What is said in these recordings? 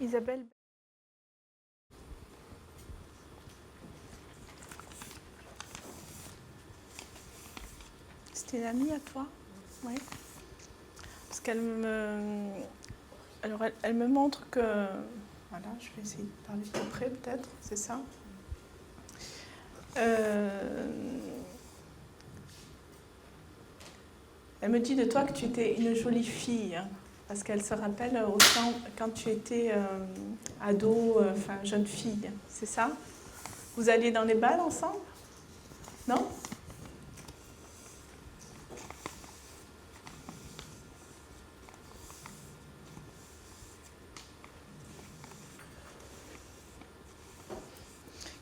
Isabelle. C'était une amie à toi? Oui. Parce qu'elle me... Alors, elle me montre que... Voilà, je vais essayer de parler plus près peut-être, c'est ça. Elle me dit de toi que tu étais une jolie fille, hein, parce qu'elle se rappelle au temps quand tu étais ado, enfin jeune fille, c'est ça? Vous alliez dans les bals ensemble? Non?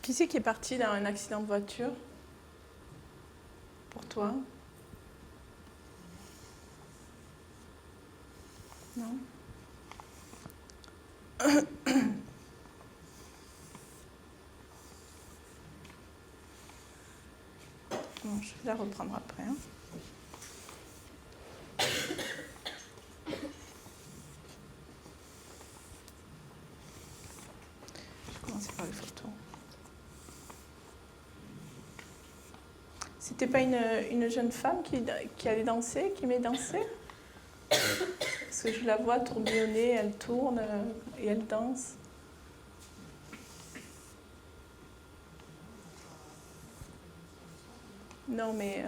Qui c'est qui est parti dans un accident de voiture? Pour toi? Non? Bon, je vais la reprendre après. Hein. Je vais commencer par les photos. C'était pas une jeune femme qui allait danser, qui m'est dansé? Parce que je la vois tourbillonner, elle tourne et elle danse. Non, mais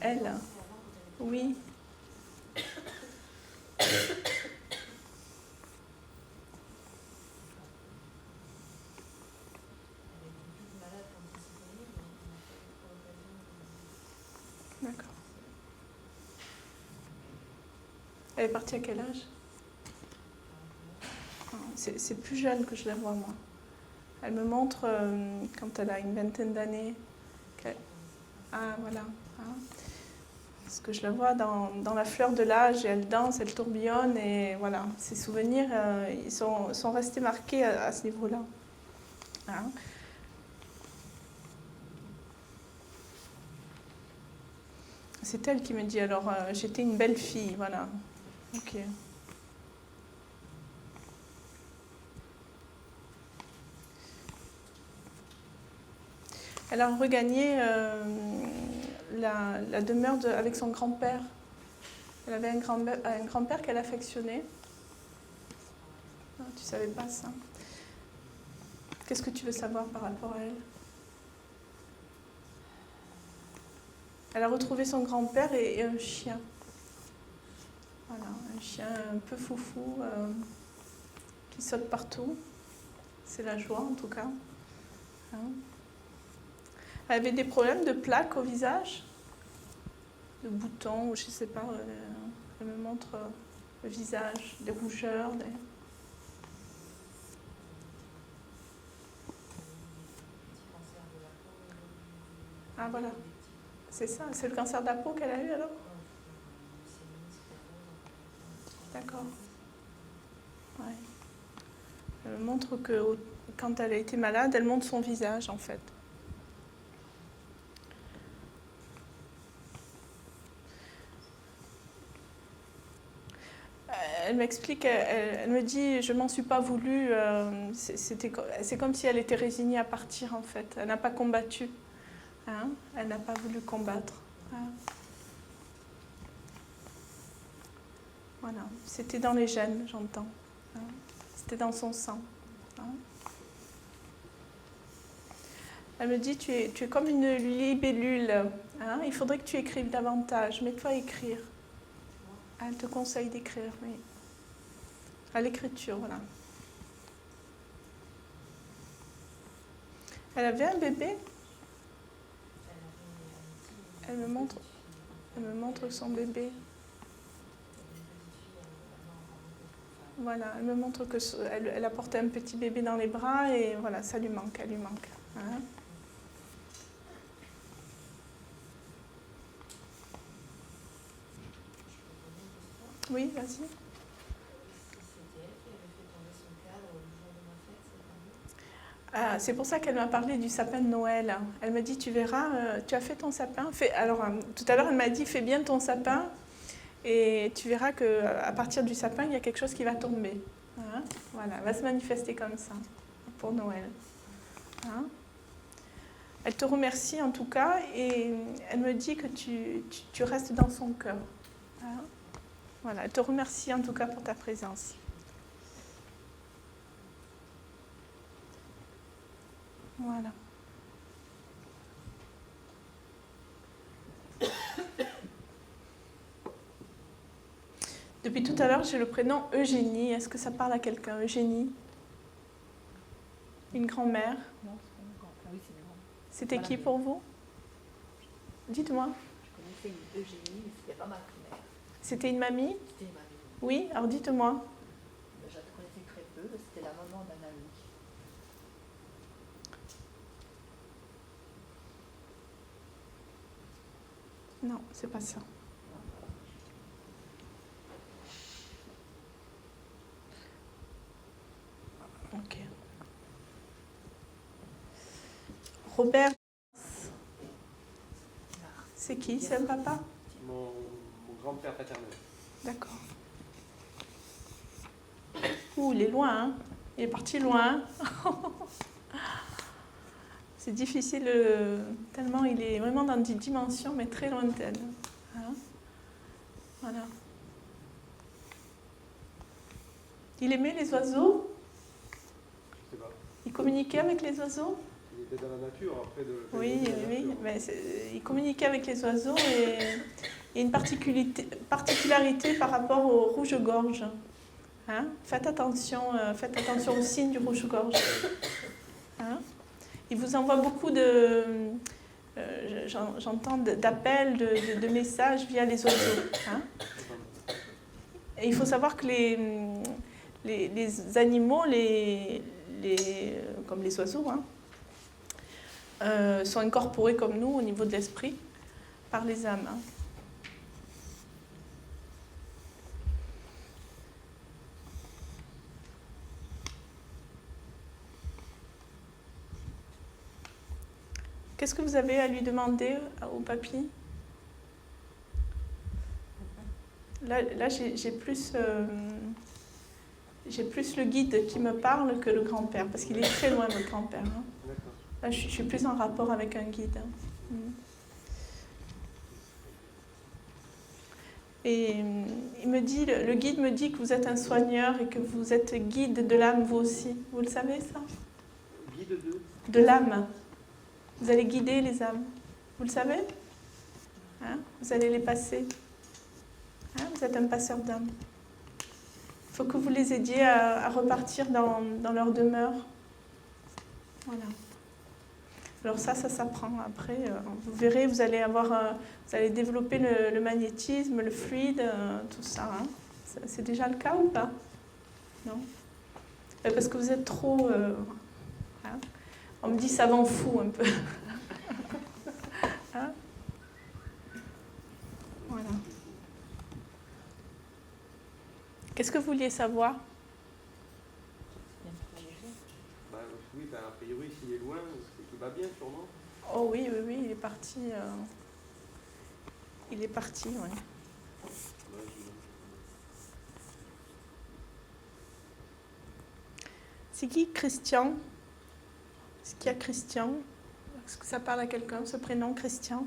elle, oui. D'accord. Elle est partie à quel âge? C'est plus jeune que je la vois, moi. Elle me montre quand elle a une vingtaine d'années. Ah, voilà. Hein. Parce que je la vois dans la fleur de l'âge, et elle danse, elle tourbillonne, et voilà. Ces souvenirs, ils sont restés marqués à ce niveau-là. Hein. C'est elle qui me dit, alors, j'étais une belle fille, voilà. Ok. Elle a regagné la demeure avec son grand-père. Elle avait un grand-père qu'elle affectionnait. Ah, tu savais pas ça. Qu'est-ce que tu veux savoir par rapport à elle? Elle a retrouvé son grand-père et un chien. Voilà, un chien un peu foufou qui saute partout. C'est la joie en tout cas. Hein. Elle avait des problèmes de plaques au visage, de boutons, ou je sais pas. Elle me montre le visage, des rougeurs. Ah voilà, c'est ça, c'est le cancer de la peau qu'elle a eu alors? D'accord. Ouais. Elle me montre que quand elle a été malade, elle montre son visage en fait. Elle m'explique, elle me dit, je m'en suis pas voulu. C'est comme si elle était résignée à partir en fait. Elle n'a pas combattu. Hein, elle n'a pas voulu combattre. Hein. Voilà, c'était dans les gènes, j'entends. Hein. C'était dans son sang. Hein. Elle me dit, tu es comme une libellule. Hein. Il faudrait que tu écrives davantage. Mets-toi à écrire. Elle te conseille d'écrire, oui. À l'écriture, voilà. Elle avait un bébé. Elle me montre son bébé. Voilà, elle me montre qu'elle a porté un petit bébé dans les bras et voilà, ça lui manque, elle lui manque. Hein. Oui, vas-y. Ah, c'est pour ça qu'elle m'a parlé du sapin de Noël. Elle m'a dit, tu verras, tu as fait ton sapin. Alors, tout à l'heure, elle m'a dit, fais bien ton sapin et tu verras qu'à partir du sapin, il y a quelque chose qui va tomber. Hein? Voilà, elle va se manifester comme ça pour Noël. Hein? Elle te remercie en tout cas et elle me dit que tu restes dans son cœur. Hein? Voilà, elle te remercie en tout cas pour ta présence. Voilà. Depuis tout à l'heure, j'ai le prénom Eugénie. Est-ce que ça parle à quelqu'un, Eugénie? Une grand-mère? Non, c'est pas une grand-mère. Oui, c'est une grand-mère. C'était Voilà. qui pour vous? Dites-moi. Je connaissais une Eugénie, mais c'était pas ma grand-mère. C'était une mamie? C'était ma mamie. Oui, alors dites-moi. Je la connaissais très peu, c'était la maman d'un ami. Non, c'est pas ça. Ok. Robert, c'est qui? C'est un papa? Mon grand-père paternel. D'accord. Ouh, il est loin, hein? Il est parti loin. C'est difficile, tellement il est vraiment dans des dimensions, mais très lointaines. Hein? Voilà. Il aimait les oiseaux? Je sais pas. Il communiquait avec les oiseaux? Il était dans la nature après de. Oui, de la oui, nature. mais il communiquait avec les oiseaux et il y a une particularité par rapport au rouge-gorge. Hein? Faites attention au signe du rouge-gorge. Hein? Il vous envoie beaucoup j'entends d'appels, de messages via les oiseaux. Hein? Et il faut savoir que les animaux, comme les oiseaux, hein, sont incorporés comme nous au niveau de l'esprit par les âmes. Hein. Qu'est-ce que vous avez à lui demander au papy? Là j'ai plus le guide qui me parle que le grand-père, parce qu'il est très loin, votre grand-père. Hein. Là, je suis plus en rapport avec un guide. Hein. Et il me dit, le guide me dit que vous êtes un soigneur et que vous êtes guide de l'âme, vous aussi. Vous le savez, ça? Guide de l'âme. Vous allez guider les âmes. Vous le savez? Hein? Vous allez les passer. Hein? Vous êtes un passeur d'âmes. Il faut que vous les aidiez à repartir dans leur demeure. Voilà. Alors ça s'apprend. Après, vous verrez, vous allez développer le magnétisme, le fluide, tout ça. Hein. C'est déjà le cas ou pas? Non? Parce que vous êtes trop... hein. On me dit savant fou un peu. Hein? Voilà. Qu'est-ce que vous vouliez savoir? Bah, oui, a priori, s'il est loin, c'est qu'il va bien, sûrement. Oh oui, il est parti. Il est parti, oui. C'est qui Christian? Est-ce qu'il y a Christian? Est-ce que ça parle à quelqu'un, ce prénom Christian?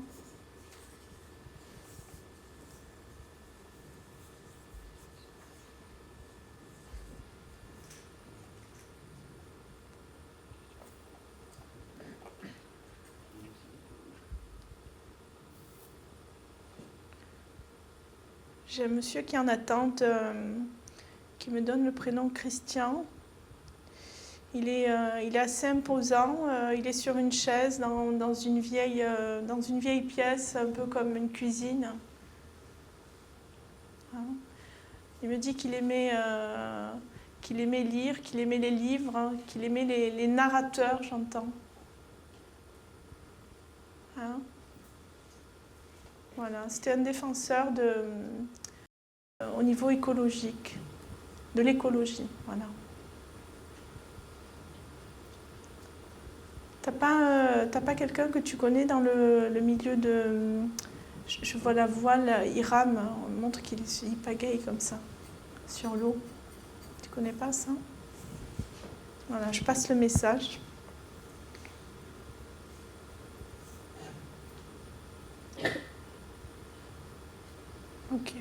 J'ai un monsieur qui est en attente, qui me donne le prénom Christian. Il est assez imposant, il est sur une chaise dans une vieille pièce, un peu comme une cuisine. Hein? Il me dit qu'il aimait lire, qu'il aimait les livres, hein, qu'il aimait les narrateurs, j'entends. Hein? Voilà, c'était un défenseur au niveau écologique, de l'écologie, voilà. T'as pas quelqu'un que tu connais dans le milieu de... Je vois la voile, il rame, on montre qu'il pagaille comme ça, sur l'eau. Tu connais pas ça? Voilà, je passe le message. Ok.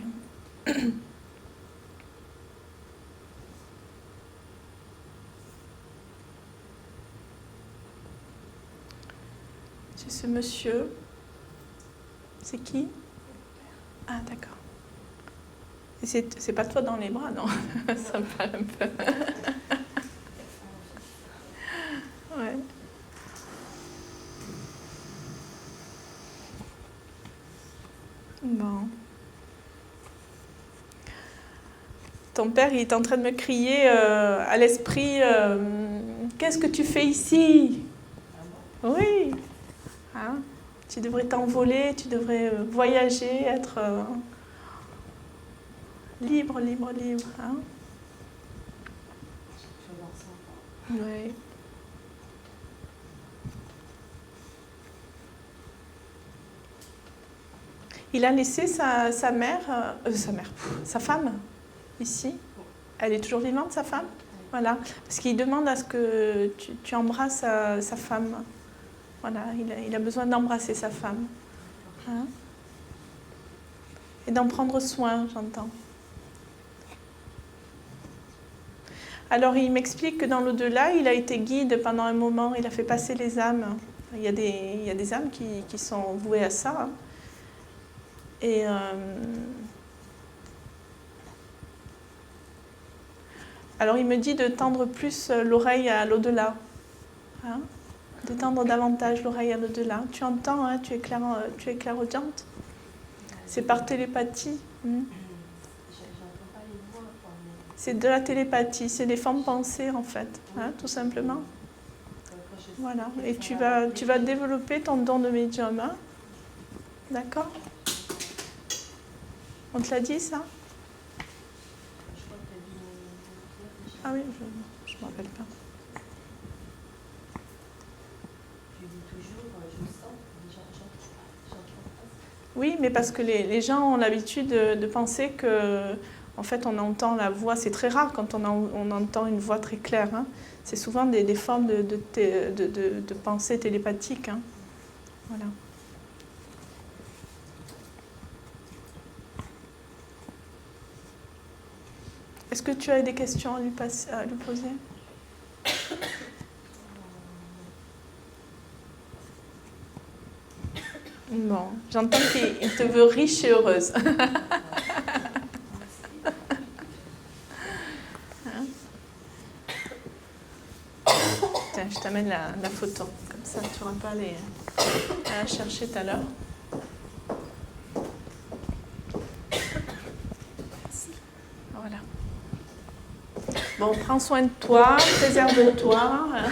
C'est ce monsieur. C'est qui? Ah, d'accord. Et c'est pas toi dans les bras, non? Ça me parle un peu. Ouais. Bon. Ton père, il est en train de me crier à l'esprit, qu'est-ce que tu fais ici? Oui. Hein? Tu devrais t'envoler, tu devrais voyager, être libre, libre, libre. Hein? Oui. Il a laissé sa mère, sa femme, ici. Elle est toujours vivante, sa femme? Voilà. Parce qu'il demande à ce que tu embrasses sa femme. Voilà, il a besoin d'embrasser sa femme. Hein? Et d'en prendre soin, j'entends. Alors, il m'explique que dans l'au-delà, il a été guide pendant un moment, il a fait passer les âmes. Il y a des âmes qui sont vouées à ça. Hein. Et alors, il me dit de tendre plus l'oreille à l'au-delà. Hein? De tendre davantage l'oreille à l'au-delà. Tu entends, hein, tu es clairaudiente. C'est par télépathie. C'est de la télépathie, c'est des formes pensées en fait, hein, tout simplement. Voilà, et tu vas développer ton don de médium. Hein. D'accord? On te l'a dit ça? Ah oui, je ne me rappelle pas. Oui, mais parce que les gens ont l'habitude de penser que, en fait, on entend la voix. C'est très rare quand on entend une voix très claire. Hein. C'est souvent des formes de pensée télépathique. Hein. Voilà. Est-ce que tu as des questions à lui poser? Bon, j'entends qu'il te veut riche et heureuse. Hein? Tiens, je t'amène la photo, comme ça tu n'auras pas à la chercher tout à l'heure. Voilà. Bon, prends soin de toi, préserve-toi. Hein.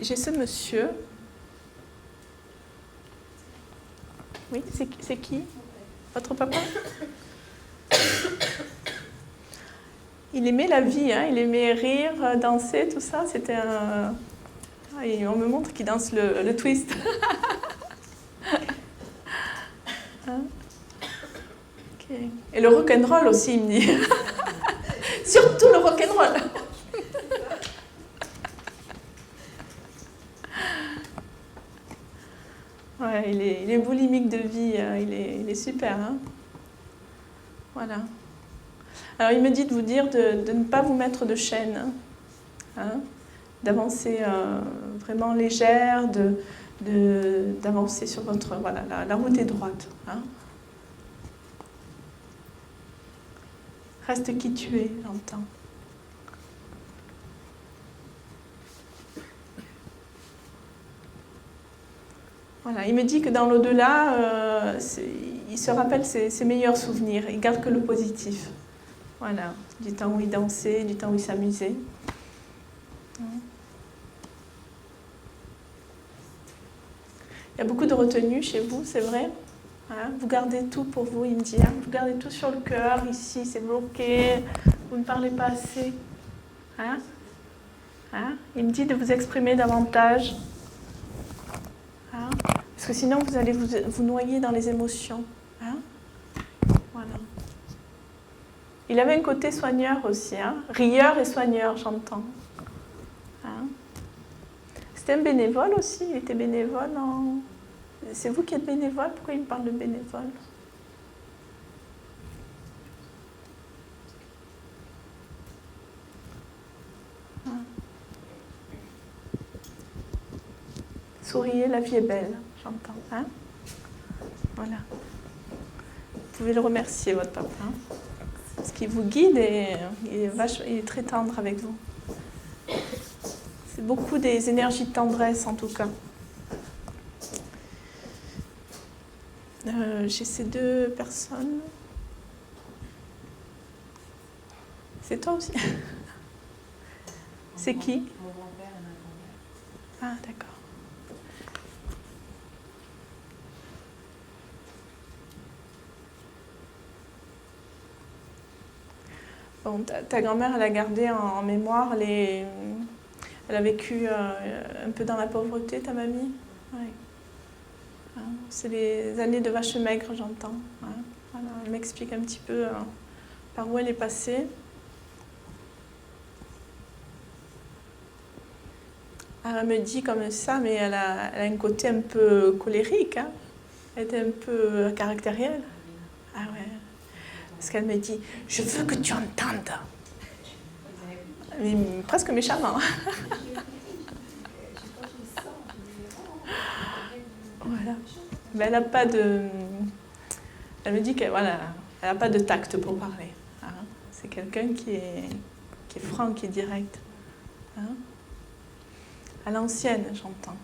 J'ai ce monsieur. Oui, c'est qui? Votre papa? Il aimait la vie, hein, il aimait rire, danser, tout ça. C'était un... Ah, et on me montre qu'il danse le twist. Hein? Okay. Et le rock'n'roll aussi, il me dit. Surtout le rock'n'roll. Ouais, il est boulimique de vie, il est super. Hein, voilà. Alors il me dit de vous dire de ne pas vous mettre de chaîne, hein, d'avancer vraiment légère, d'avancer sur votre... Voilà, la route est droite. Hein. Reste qui tu es, j'entends. Voilà, il me dit que dans l'au-delà, il se rappelle ses meilleurs souvenirs, il garde que le positif. Voilà, du temps où il dansait, du temps où il s'amusait. Il y a beaucoup de retenue chez vous, c'est vrai. Hein, vous gardez tout pour vous, il me dit. Hein, vous gardez tout sur le cœur, ici, c'est bloqué, vous ne parlez pas assez. Hein, hein, il me dit de vous exprimer davantage. Hein, Parce que sinon, vous allez vous noyer dans les émotions. Hein? Voilà. Il avait un côté soigneur aussi, hein? Rieur et soigneur, j'entends. Hein? C'était un bénévole aussi, il était bénévole en... C'est vous qui êtes bénévole? Pourquoi il me parle de bénévole? Hein? Souriez, la vie est belle, j'entends. Hein? Voilà. Vous pouvez le remercier, votre papa. Hein? Parce qu'il vous guide et il est très tendre avec vous. C'est beaucoup des énergies de tendresse, en tout cas. J'ai ces deux personnes. C'est toi aussi? C'est qui? Mon grand-père et ma grand-mère. Ah, d'accord. Bon, ta grand-mère, elle a gardé en mémoire les... Elle a vécu un peu dans la pauvreté, ta mamie? Oui. Hein, c'est les années de vache maigre, j'entends. Hein, voilà, elle m'explique un petit peu par où elle est passée. Alors, elle me dit comme ça, mais elle a un côté un peu colérique. Hein. Elle était un peu caractérielle. Ah ouais. Parce qu'elle me dit, je veux que tu entendes. Mais, presque méchamment. Voilà. Mais elle n'a pas de... Elle me dit qu'elle voilà, elle n'a pas de tact pour parler. Hein. C'est quelqu'un qui est franc, qui est direct. Hein. À l'ancienne, j'entends.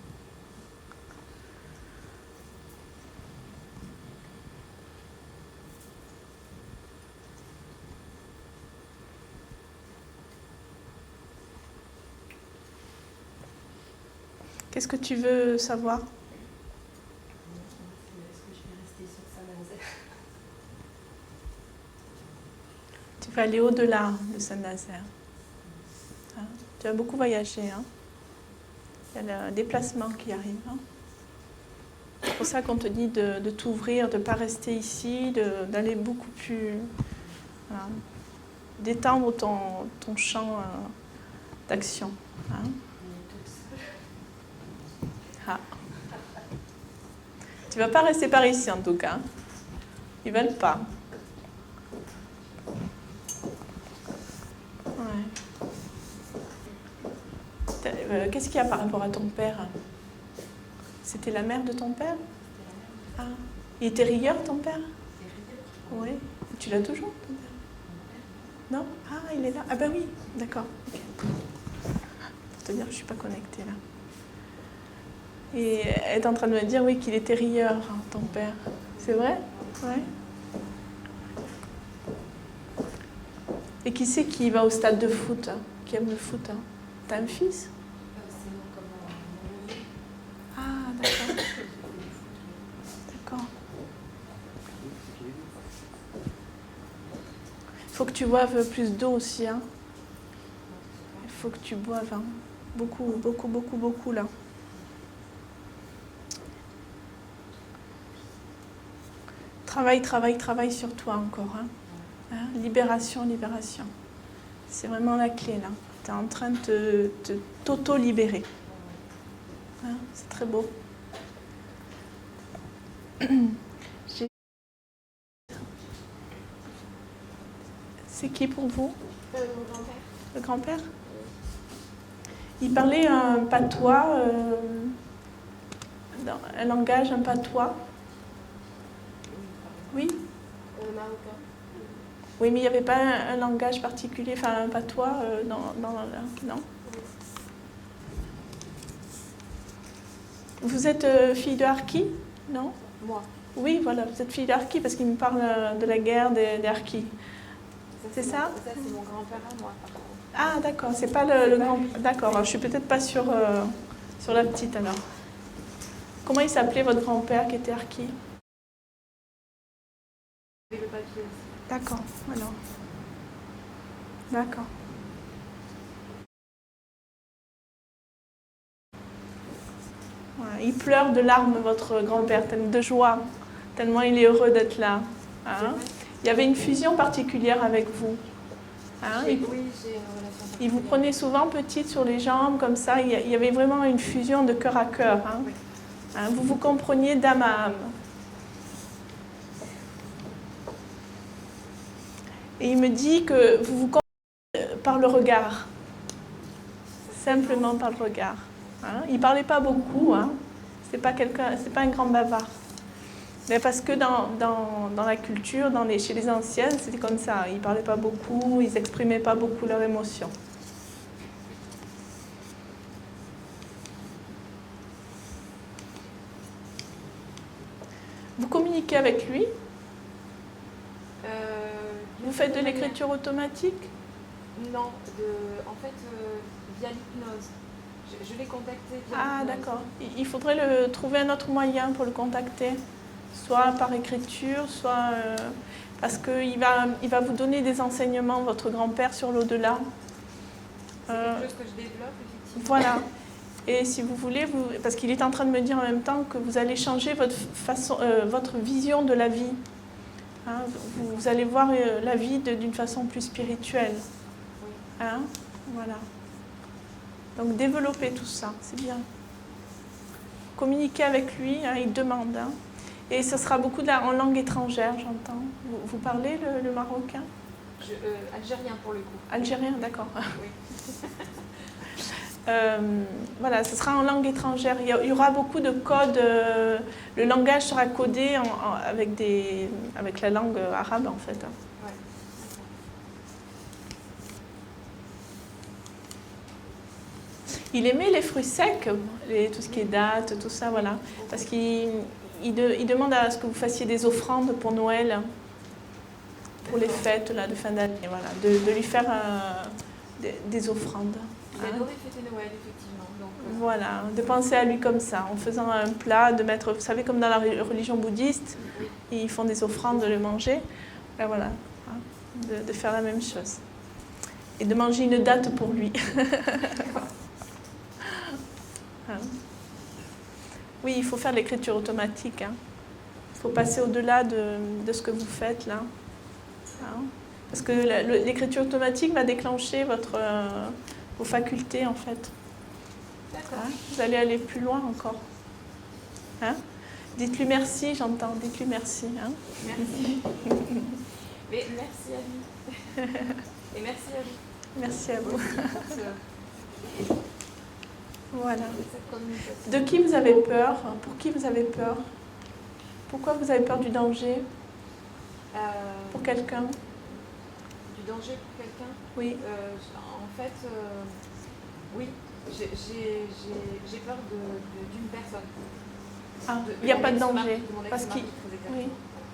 Qu'est-ce que tu veux savoir? Est-ce que je vais rester sur Saint-Nazaire? Tu vas aller au-delà de Saint-Nazaire. Hein? Tu vas beaucoup voyager. Hein? Il y a le déplacement qui arrive. Hein? C'est pour ça qu'on te dit de t'ouvrir, de ne pas rester ici, d'aller beaucoup plus... Voilà, d'étendre ton champ d'action. Hein? Ah. Tu ne vas pas rester par ici en tout cas. Ils ne veulent pas. Ouais. Qu'est-ce qu'il y a par rapport à ton père? C'était la mère de ton père? Ah. Il était rieur ton père? Oui. Tu l'as toujours ton père? Non? Ah, il est là. Ah ben oui, d'accord. Okay. Pour te dire que je ne suis pas connectée là. Et elle est en train de me dire, oui, qu'il était rieur, hein, ton père. C'est vrai? Ouais. Et qui c'est qui va au stade de foot, hein, qui aime le foot? Hein? T'as un fils? C'est mon neveu. Ah, d'accord. D'accord. Il faut que tu boives plus d'eau aussi. Hein. Il faut que tu boives. Hein. Beaucoup, beaucoup, beaucoup, beaucoup là. Travaille, travaille, travaille sur toi encore. Hein. Hein? Libération, libération. C'est vraiment la clé là. Tu es en train de t'auto-libérer. Hein? C'est très beau. C'est qui pour vous? Mon grand-père. Le grand-père? Il parlait un patois, un langage, un patois. Oui? Marocain. Oui, mais il n'y avait pas un langage particulier, enfin un patois dans non? Vous êtes fille de Harki? Non? Moi. Oui, voilà, vous êtes fille d'Harki parce qu'il me parle de la guerre des Harkis. C'est ça? Ça, c'est mon grand-père à moi, par contre. Ah, d'accord, c'est pas le grand... D'accord, alors, je suis peut-être pas sur la petite alors. Comment il s'appelait votre grand-père qui était Harki? Avec le papier aussi. D'accord, alors. D'accord. Ouais. Il pleure de larmes, votre grand-père, de joie, tellement il est heureux d'être là. Hein. Il y avait une fusion particulière avec vous. Hein. Oui, j'ai une relation. Il vous prenait souvent petite sur les jambes, comme ça. Il y avait vraiment une fusion de cœur à cœur. Hein. Oui. Hein, vous vous compreniez d'âme à âme. Et il me dit que vous vous comprenez par le regard. Simplement par le regard. Hein. Il ne parlait pas beaucoup. Hein. C'est pas un grand bavard. Mais parce que dans la culture, chez les anciennes, c'était comme ça. Ils ne parlaient pas beaucoup, ils n'exprimaient pas beaucoup leurs émotions. Vous communiquez avec lui? Vous faites de l'écriture automatique? Non, en fait, via l'hypnose. Je l'ai contacté via Ah, l'hypnose. d'accord. Il faudrait trouver un autre moyen pour le contacter. Soit par écriture, soit... parce qu'il va vous donner des enseignements, votre grand-père, sur l'au-delà. C'est quelque chose que je développe, effectivement. Voilà. Et si vous voulez, parce qu'il est en train de me dire en même temps que vous allez changer votre vision de la vie. Hein, vous allez voir la vie d'une façon plus spirituelle. Oui. Hein, voilà. Donc développez tout ça, c'est bien. Communiquez avec lui, hein, il demande. Hein. Et ce sera beaucoup en langue étrangère, j'entends. Vous parlez le marocain? Algérien pour le coup. Algérien, d'accord. Oui. Voilà, ce sera en langue étrangère. Il y aura beaucoup de codes. Le langage sera codé avec la langue arabe, en fait. Ouais. Il aimait les fruits secs, tout ce qui est dattes, tout ça, voilà. Parce qu'il demande à ce que vous fassiez des offrandes pour Noël, pour les fêtes là, de fin d'année, voilà. De lui faire des offrandes. Il adorait fêter Noël, effectivement. Donc, voilà, de penser à lui comme ça, en faisant un plat, de mettre, vous savez, comme dans la religion bouddhiste, ils font des offrandes, de le manger. Ben voilà, hein, de faire la même chose. Et de manger une date pour lui. Hein. Oui, il faut faire de l'écriture automatique. Hein. Il faut passer au-delà de ce que vous faites là. Hein. Parce que l'écriture automatique va déclencher vos facultés en fait. D'accord. Hein. Vous allez aller plus loin encore. Hein. Dites-lui merci, j'entends. Dites-lui merci. Hein. Merci. Mais merci à lui. Et merci à vous. Merci à vous. Aussi pour Voilà. cette communication. De qui vous avez peur? Pour qui vous avez peur? Pourquoi vous avez peur du danger? Pour quelqu'un? Du danger pour quelqu'un? Oui. En fait, oui, j'ai peur d'une personne. Ah, il n'y a pas de danger. De mon Parce ex-mari, qu'il très exactement. oui.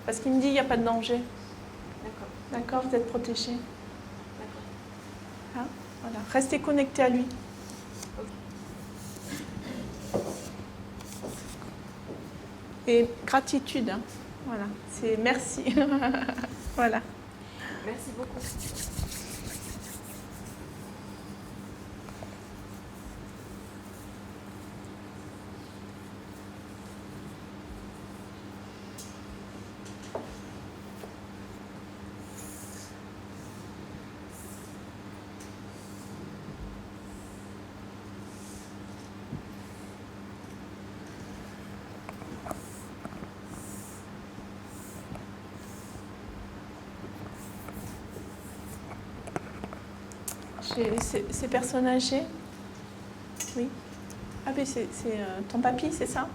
Parce qu'il me dit qu'il n'y a pas de danger. D'accord, D'accord, vous êtes protégé. d'accord. Hein, voilà. Restez connecté à lui. Ok. Et gratitude. Hein. Voilà. C'est merci. Voilà. Merci beaucoup. Ces personnes âgées? Oui. Ah mais c'est ton papy, c'est ça?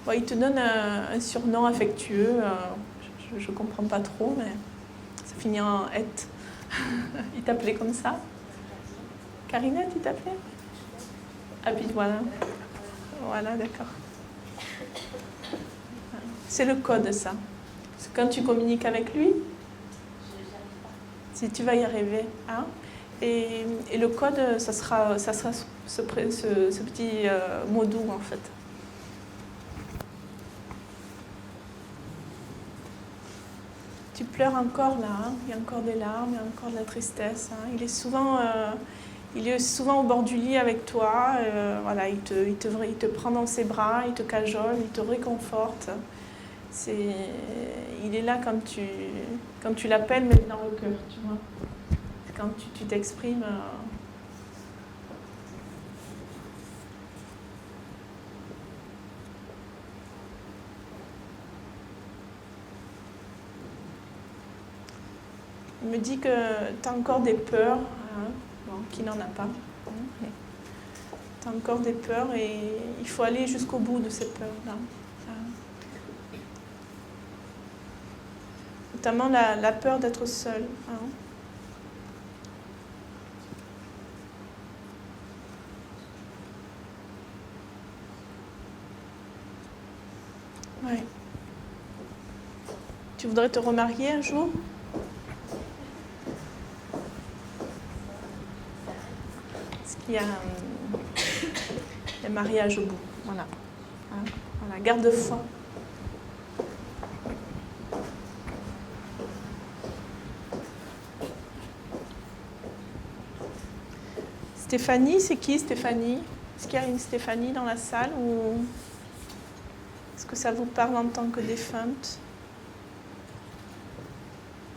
Bon, il te donne un surnom affectueux. Je ne comprends pas trop, mais ça finit en « et ». Il t'appelait comme ça? Carinette, il t'appelait? Ah puis voilà. Voilà, d'accord. C'est le code, ça. Parce que quand tu communiques avec lui, si tu vas y arriver, hein, et le code, ça sera ce petit mot doux, en fait. Tu pleures encore là, hein. Il y a encore des larmes, il y a encore de la tristesse. Hein. Il est souvent, Il est souvent au bord du lit avec toi. Voilà, il te prend dans ses bras, il te cajole, il te réconforte. Il est là quand tu l'appelles, mais dans le cœur, tu vois. Quand tu t'exprimes. Il me dit que tu as encore des peurs, hein, bon, qu'il n'en a pas. Tu as encore des peurs et il faut aller jusqu'au bout de ces peurs-là. Notamment la peur d'être seul. Hein. Ouais. Tu voudrais te remarier un jour ? Parce qu'il y a un mariage au bout. Voilà. Hein, voilà. Garde foi. Stéphanie, c'est qui Stéphanie? Est-ce qu'il y a une Stéphanie dans la salle ou est-ce que ça vous parle en tant que défunte?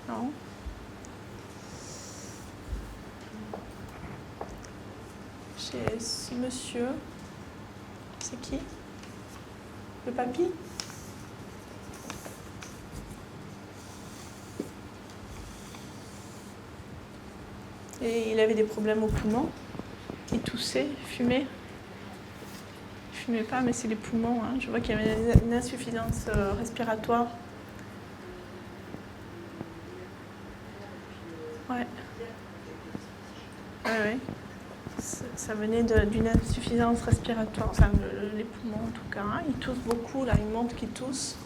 Non? Chez ce monsieur, c'est qui? Le papy? Et il avait des problèmes aux poumons. Il toussait, il fumait. Il fumait pas, mais c'est les poumons. Hein. Je vois qu'il y avait une insuffisance respiratoire. Ouais. Ouais. Ça venait d'une insuffisance respiratoire. Enfin, les poumons en tout cas. Hein. Il tousse beaucoup, là. Il montre qu'il tousse.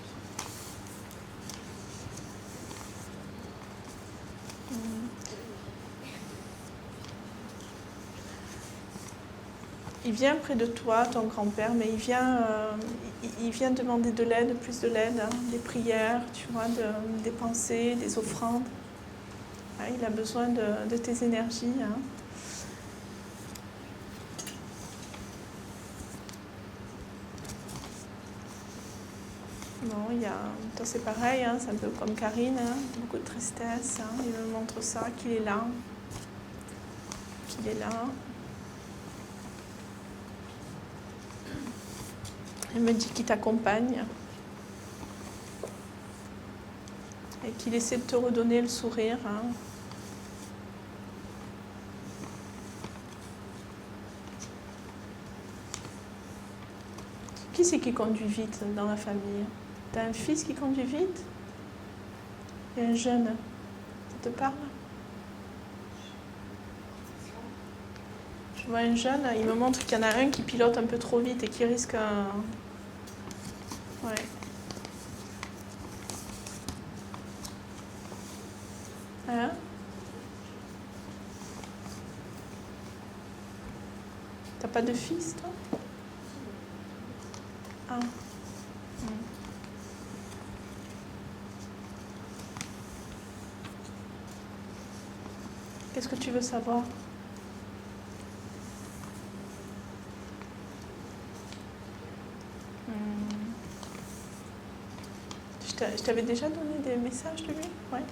Il vient près de toi, ton grand-père, mais il vient demander de l'aide, plus de l'aide, hein, des prières, tu vois, des pensées, des offrandes. Ouais, il a besoin de tes énergies. Hein. Bon, toi c'est pareil, hein, c'est un peu comme Karine, hein, beaucoup de tristesse. Hein, il me montre ça, qu'il est là. Qu'il est là. Il me dit qu'il t'accompagne et qu'il essaie de te redonner le sourire. Hein. Qui c'est qui conduit vite dans la famille? T'as un fils qui conduit vite et un jeune. Ça te parle? Je vois un jeune, il me montre qu'il y en a un qui pilote un peu trop vite et qui risque un... Ouais. Hein? T'as pas de fils, toi? Ah. Qu'est-ce que tu veux savoir? Je t'avais déjà donné des messages de lui? Ouais.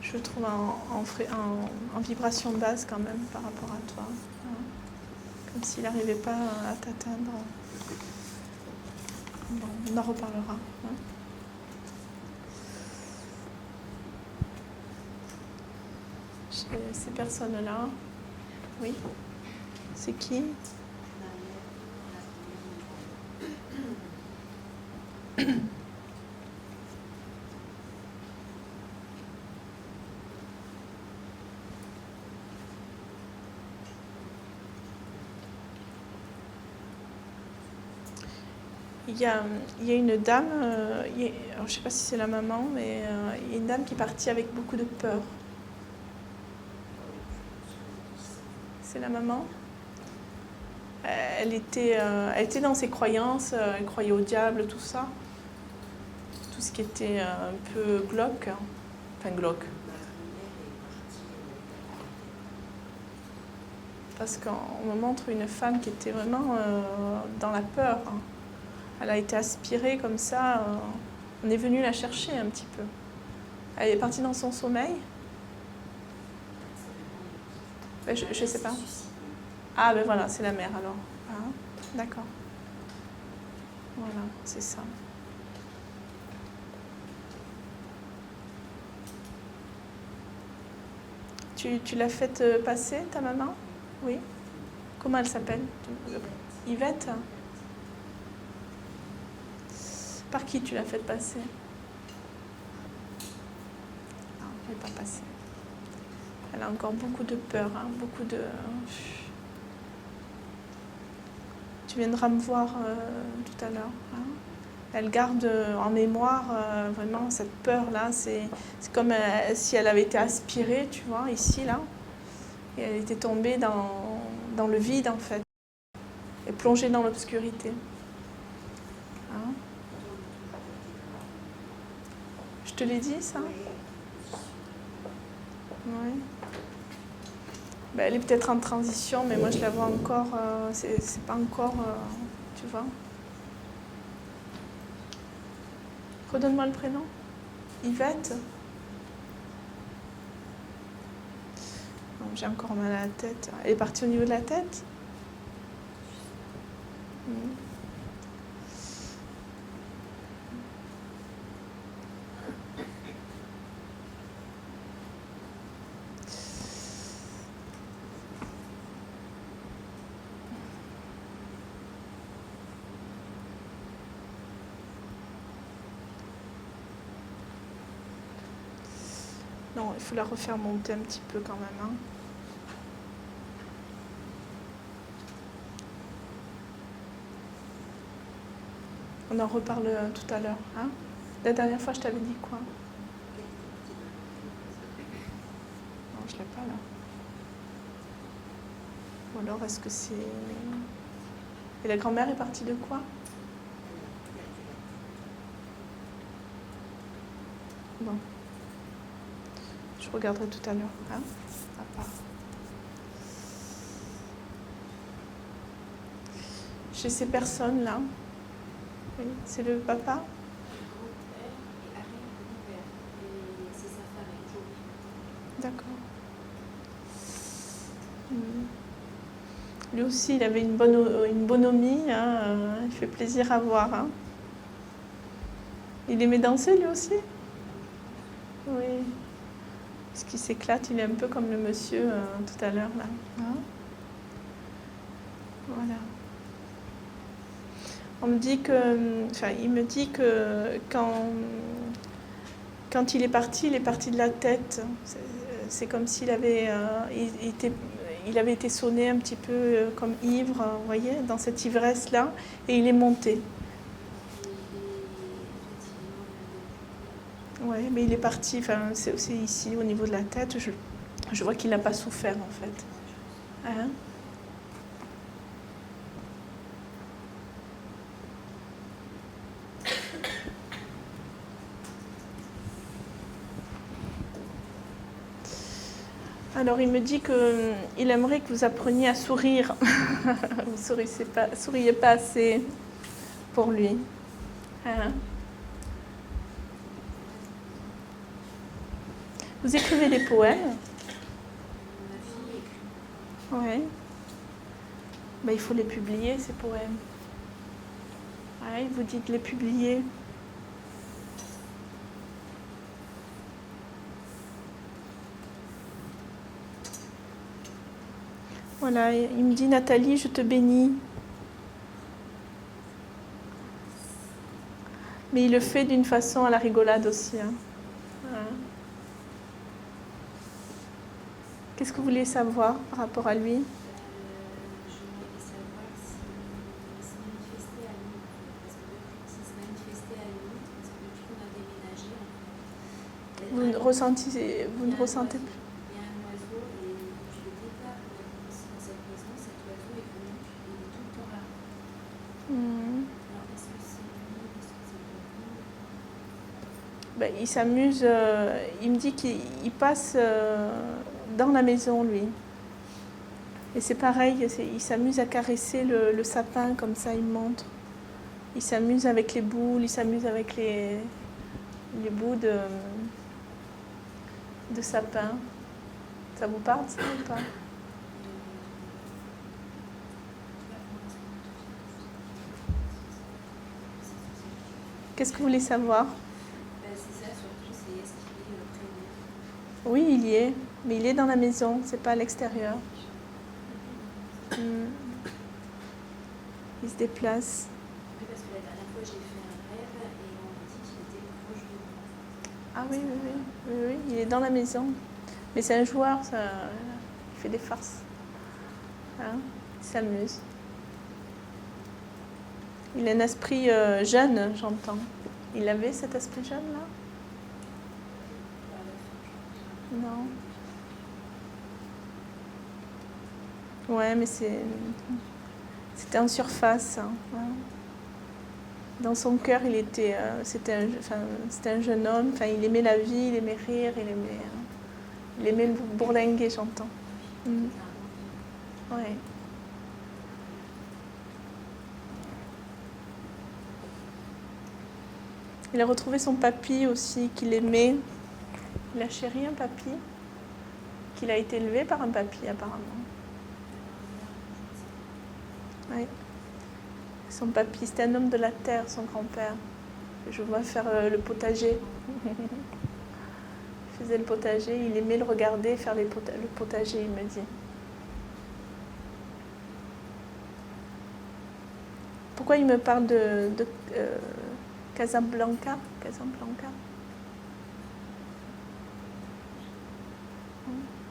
Je le trouve en vibration basse quand même par rapport à toi. Hein. Comme s'il n'arrivait pas à t'atteindre. Bon, on en reparlera. Hein. Chez ces personnes-là. Oui. C'est qui? Il y a une dame, alors je ne sais pas si c'est la maman, mais il y a une dame qui est partie avec beaucoup de peur. C'est la maman. Elle était dans ses croyances, elle croyait au diable, tout ça. Tout ce qui était un peu glauque. Enfin, glauque. Parce qu'on me montre une femme qui était vraiment dans la peur. Hein. Elle a été aspirée comme ça. On est venu la chercher un petit peu. Elle est partie dans son sommeil. Ben, je ne sais pas. Ah ben voilà, c'est la mère alors. Ah, d'accord. Voilà, c'est ça. Tu l'as faite passer, ta maman? Oui. Comment elle s'appelle? Yvette? Par qui tu l'as faite passer? Non, elle n'est pas passée. Elle a encore beaucoup de peur, hein, beaucoup de... Tu viendras me voir tout à l'heure. Hein. Elle garde en mémoire vraiment cette peur-là. C'est comme si elle avait été aspirée, tu vois, ici, là. Et elle était tombée dans le vide, en fait. Et plongée dans l'obscurité. Hein. Je te l'ai dit, ça? Oui. Ben, elle est peut-être en transition, mais moi je la vois encore, c'est pas encore, tu vois. Redonne-moi le prénom. Yvette. J'ai encore mal à la tête. Elle est partie au niveau de la tête? Non, il faut la refaire monter un petit peu quand même. Hein. On en reparle tout à l'heure. Hein. La dernière fois, je t'avais dit quoi? Non, je ne l'ai pas là. Ou alors, est-ce que c'est... Et la grand-mère est partie de quoi? Bon. Je regarderai tout à l'heure. Hein, à part. Chez ces personnes-là, oui, c'est le papa. D'accord. Lui aussi, il avait une bonhomie. Hein, il fait plaisir à voir. Hein. Il aimait danser, lui aussi? Oui. Parce qu'il s'éclate, il est un peu comme le monsieur tout à l'heure, là. Hein. Voilà. On me dit que... Enfin, il me dit que quand il est parti de la tête. C'est comme s'il avait... il avait été sonné un petit peu comme ivre, vous voyez, dans cette ivresse-là, et il est monté. Oui, mais il est parti, enfin, c'est aussi ici, au niveau de la tête, je vois qu'il n'a pas souffert, en fait. Hein? Alors, il me dit qu'il aimerait que vous appreniez à sourire. Vous ne souriez pas assez pour lui. Hein? Vous écrivez des poèmes? Oui. Ben, il faut les publier, ces poèmes. Ouais, vous dites les publier. Voilà, il me dit, Nathalie, je te bénis. Mais il le fait d'une façon à la rigolade aussi. Hein. Voilà. Qu'est-ce que vous voulez savoir par rapport à lui? Je voulais savoir s'il se manifestait à nous. Parce que s'il se manifestait à nous, parce que depuis qu'on a déménagé, Vous ne ressentez plus? Il y a un oiseau et depuis le départ qu'on a commencé dans cette maison, cet oiseau est venu, il est tout le temps là. Alors est-ce que c'est lui, est-ce que c'est pas lui? Ben, il s'amuse, il me dit qu'il passe dans la maison, lui. Et c'est pareil, il s'amuse à caresser le sapin, comme ça, il me montre. Il s'amuse avec les boules, il s'amuse avec les bouts de sapin. Ça vous parle, ça, ou pas? Qu'est-ce que vous voulez savoir? C'est ça, surtout, c'est est-ce qu'il est prévu? Oui, il y est, mais il est dans la maison, c'est pas à l'extérieur. Il se déplace. Oui, parce que la dernière fois, j'ai fait un rêve et on m'a dit qu'il était proche de moi. Ah oui, oui, oui, oui, oui, il est dans la maison. Mais c'est un joueur, ça, il fait des farces. Hein, il s'amuse. Il a un esprit jeune, j'entends. Il avait cet esprit jeune-là? Non. Ouais, mais c'était en surface. Hein. Dans son cœur, c'était un jeune homme. Enfin, il aimait la vie, il aimait rire, il aimait bourlinguer, j'entends. Ouais. Il a retrouvé son papy aussi, qu'il aimait. Il a chéri un papy, qu'il a été élevé par un papy apparemment. Oui. Son papy, c'était un homme de la terre, son grand-père. Je vois faire le potager. Il faisait le potager, il aimait le regarder faire le potager, il me dit. Pourquoi il me parle de Casablanca? Casablanca.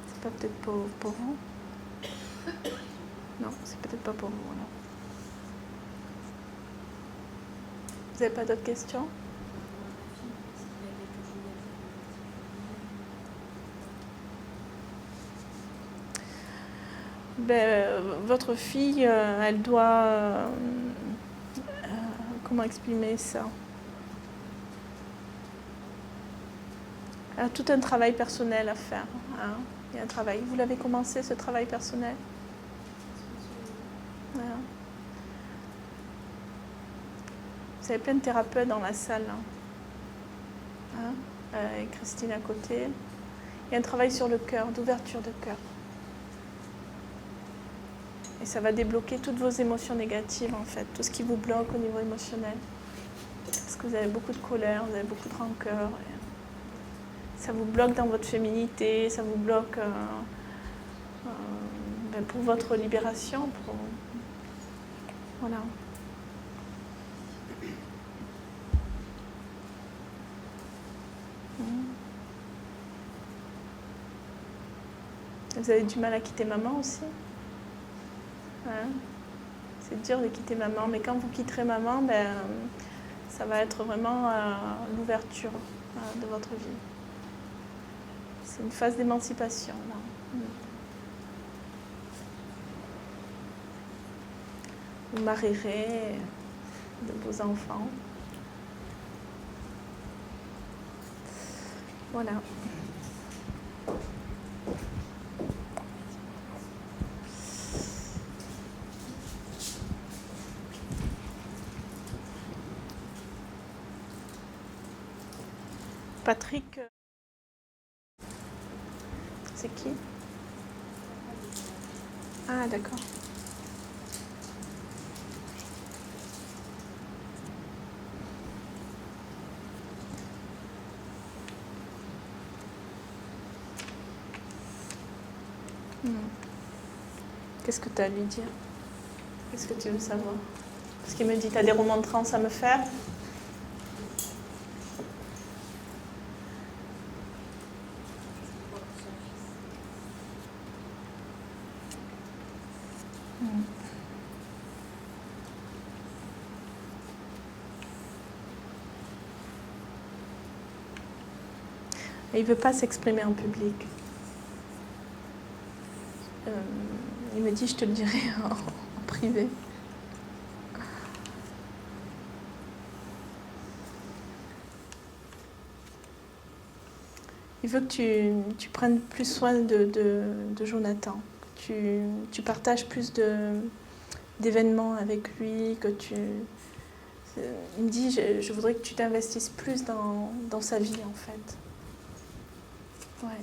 C'est pas peut-être pour vous? Non, c'est peut-être pas pour vous. Non. Vous n'avez pas d'autres questions? Votre fille, elle doit... comment exprimer ça? Elle a tout un travail personnel à faire. Hein. Il y a un travail. Vous l'avez commencé, ce travail personnel? Voilà. Vous avez plein de thérapeutes dans la salle. Hein. Et Christine à côté. Il y a un travail sur le cœur, d'ouverture de cœur. Et ça va débloquer toutes vos émotions négatives, en fait, tout ce qui vous bloque au niveau émotionnel. Parce que vous avez beaucoup de colère, vous avez beaucoup de rancœur. Ça vous bloque dans votre féminité, ça vous bloque pour votre libération. Voilà. Vous avez du mal à quitter maman aussi? Hein? C'est dur de quitter maman, mais quand vous quitterez maman, ça va être vraiment l'ouverture de votre vie. C'est une phase d'émancipation. Vous marierez de beaux enfants. Voilà. Patrick, c'est qui? Ah, d'accord. Qu'est-ce que tu as à lui dire? Qu'est-ce que tu veux savoir? Parce qu'il me dit, tu as des remontrances à me faire? Et il ne veut pas s'exprimer en public. Il me dit, je te le dirai en privé. Il veut que tu prennes plus soin de Jonathan, que tu partages plus d'événements avec lui, il me dit, je voudrais que tu t'investisses plus dans sa vie, en fait. Ouais.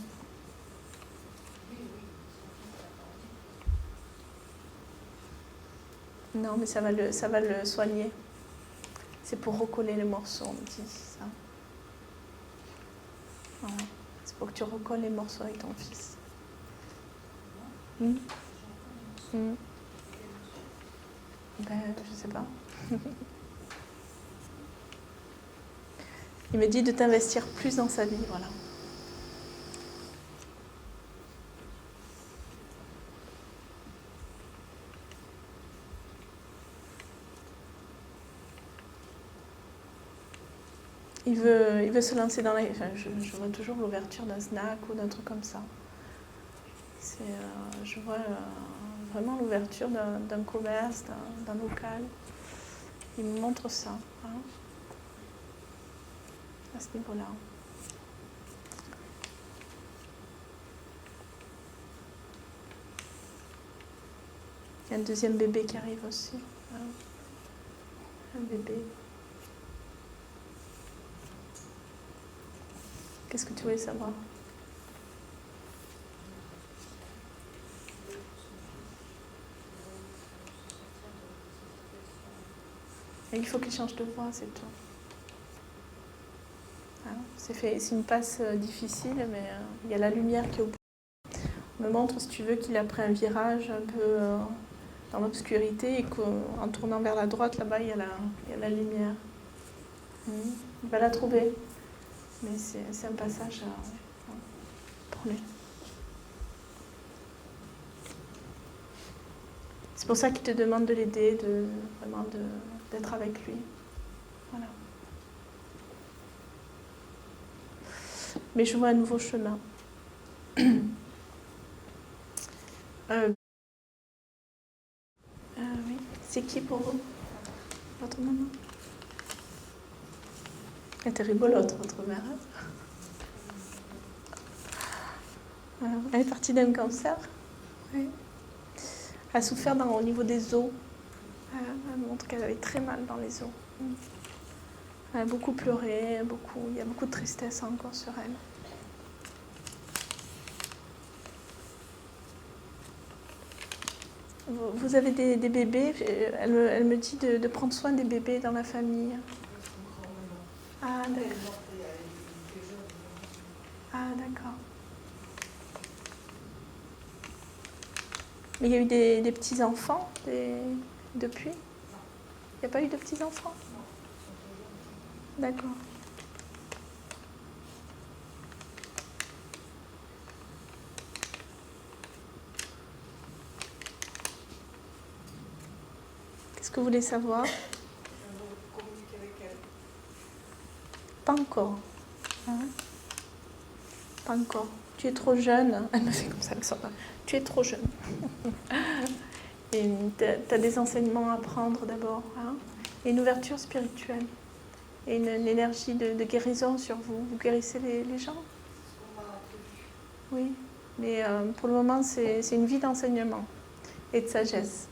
Non, mais ça va le soigner. C'est pour recoller les morceaux, on me dit ça. Voilà. C'est pour que tu recolles les morceaux avec ton fils. Ben, je sais pas. Il me dit de t'investir plus dans sa vie, voilà. Il veut se lancer dans la... Enfin, je vois toujours l'ouverture d'un snack ou d'un truc comme ça. Je vois vraiment l'ouverture d'un commerce, d'un local. Il me montre ça, hein, à ce niveau-là. Il y a un deuxième bébé qui arrive aussi. Hein. Un bébé. Qu'est-ce que tu voulais savoir ? Et il faut qu'il change de voie, c'est tout. Hein, c'est une passe difficile, mais il y a la lumière qui est au bout. On me montre, si tu veux, qu'il a pris un virage un peu dans l'obscurité et qu'en tournant vers la droite, là-bas, il y a la lumière. Il va la trouver. Mais c'est un passage pour lui. C'est pour ça qu'il te demande de l'aider, vraiment d'être avec lui. Voilà. Mais je vois un nouveau chemin. Oui. C'est qui pour vous ? Votre maman ? Elle était rigolote, votre mère. Voilà. Elle est partie d'un cancer. Oui. Elle a souffert au niveau des os. Elle montre qu'elle avait très mal dans les os. Elle a beaucoup pleuré, il y a beaucoup de tristesse encore sur elle. Vous avez des bébés, elle me dit de prendre soin des bébés dans la famille. Ah, d'accord. Ah, d'accord. Mais il y a eu des petits-enfants depuis ? Il n'y a pas eu de petits-enfants ? D'accord. Qu'est-ce que vous voulez savoir ? Pas encore. Hein ? Pas encore. Tu es trop jeune. Elle me fait comme ça avec son main. Tu es trop jeune. Et tu as des enseignements à prendre d'abord. Hein ? Et une ouverture spirituelle. Et une énergie de guérison sur vous. Vous guérissez les gens ? Oui. Mais pour le moment, c'est une vie d'enseignement et de sagesse.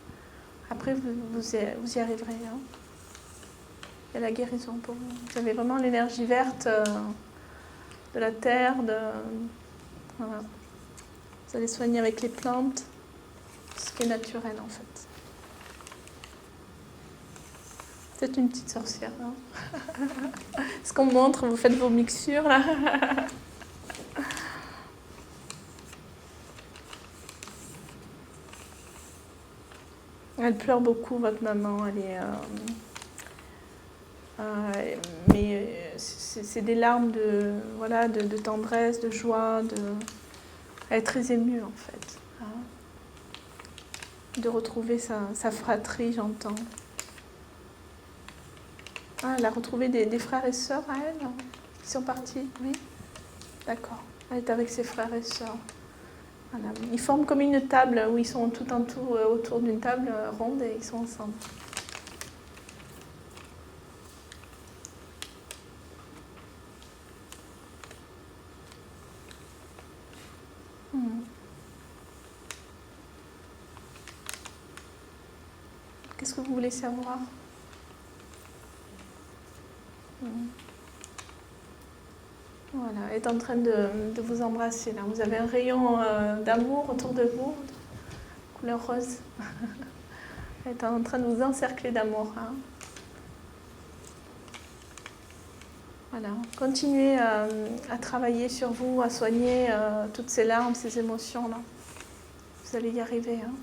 Après, vous y arriverez. Hein ? Il y a la guérison pour vous. Vous avez vraiment l'énergie verte de la terre. Voilà. Vous allez soigner avec les plantes, ce qui est naturel en fait. C'est une petite sorcière. Hein. Ce qu'on montre, vous faites vos mixtures là. Elle pleure beaucoup, votre maman. Elle est, mais c'est des larmes de tendresse, de joie. Elle est très émue en fait. Hein. De retrouver sa fratrie, j'entends. Ah, elle a retrouvé des frères et sœurs à elle qui sont partis, oui. D'accord. Elle est avec ses frères et sœurs. Voilà. Ils forment comme une table où ils sont tout en tout autour d'une table ronde et ils sont ensemble. Qu'est-ce que vous voulez savoir? Voilà, elle est en train de vous embrasser là. Vous avez un rayon d'amour autour de vous, couleur rose. Elle est en train de vous encercler d'amour. Hein. Voilà, continuez à travailler sur vous, à soigner toutes ces larmes, ces émotions-là. Vous allez y arriver. Hein.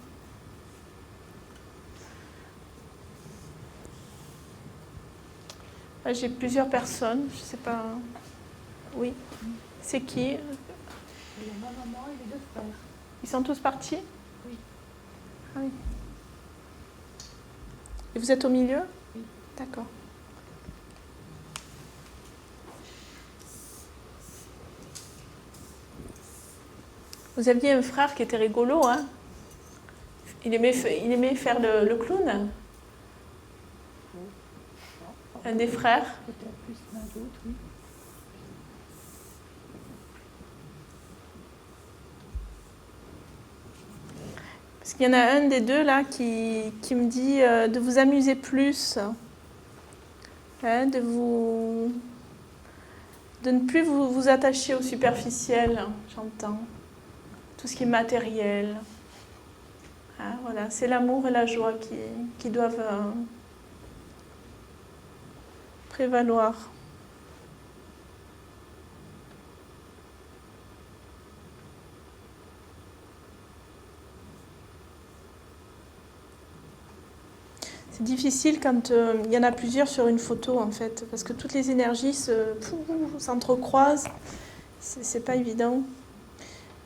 J'ai plusieurs personnes, je ne sais pas. Oui. C'est qui? Ma maman et les deux frères. Ils sont tous partis? Oui. Ah oui. Et vous êtes au milieu? Oui. D'accord. Vous aviez un frère qui était rigolo, hein? Il aimait faire le clown. Un des frères. Peut-être plus l'un d'autre, oui. Parce qu'il y en a un des deux là qui me dit de vous amuser plus, hein, de ne plus vous attacher au superficiel, j'entends. Tout ce qui est matériel. Hein, voilà, c'est l'amour et la joie qui doivent prévaloir. C'est difficile quand il y en a plusieurs sur une photo en fait, parce que toutes les énergies s'entrecroisent. C'est pas évident.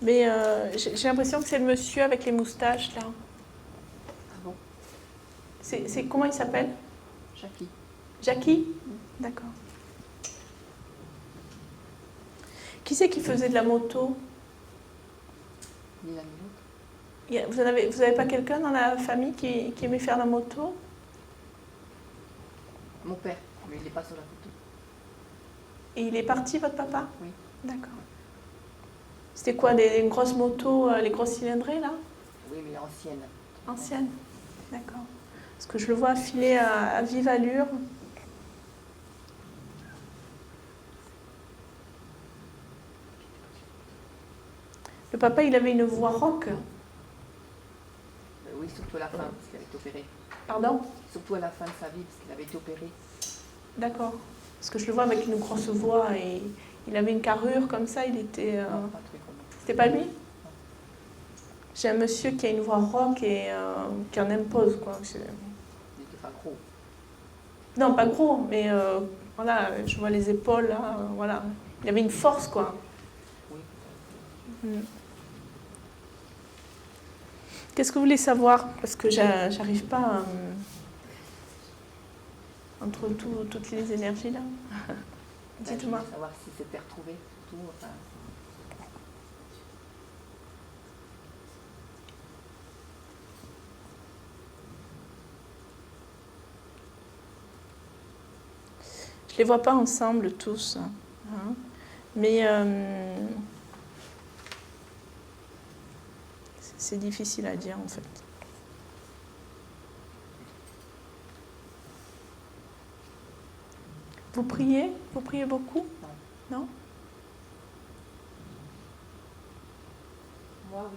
Mais j'ai l'impression que c'est le monsieur avec les moustaches là. Ah bon? C'est comment il s'appelle? Jackie. Jackie? D'accord. Qui c'est qui faisait de la moto? Ni l'un ni l'autre. Vous avez pas quelqu'un dans la famille qui aimait faire la moto? Mon père, mais il n'est pas sur la photo. Et il est parti, votre papa? Oui. D'accord. C'était quoi, des grosses motos, les grosses cylindrées, là? Oui, mais ancienne. Anciennes? D'accord. Parce que je le vois filer à vive allure. Le papa, il avait une voix rauque. Oui, surtout à la fin, parce qu'il avait été opéré. Pardon? Surtout à la fin de sa vie, parce qu'il avait été opéré. D'accord. Parce que je le vois avec une grosse voix et il avait une carrure comme ça, il était... Non, pas très commun. C'était pas lui? J'ai un monsieur qui a une voix rauque et qui en impose, quoi. Il n'était pas gros. Non, pas gros, mais voilà, je vois les épaules, là, voilà. Il avait une force, quoi. Oui. Mm. Qu'est-ce que vous voulez savoir? Parce que j'arrive pas entre toutes les énergies, là. Dites-moi. Je voulais savoir si c'était retrouvé, surtout. Enfin, Je les vois pas ensemble tous, hein. Mais c'est difficile à dire en fait. Vous priez? Vous priez beaucoup? Non? Moi,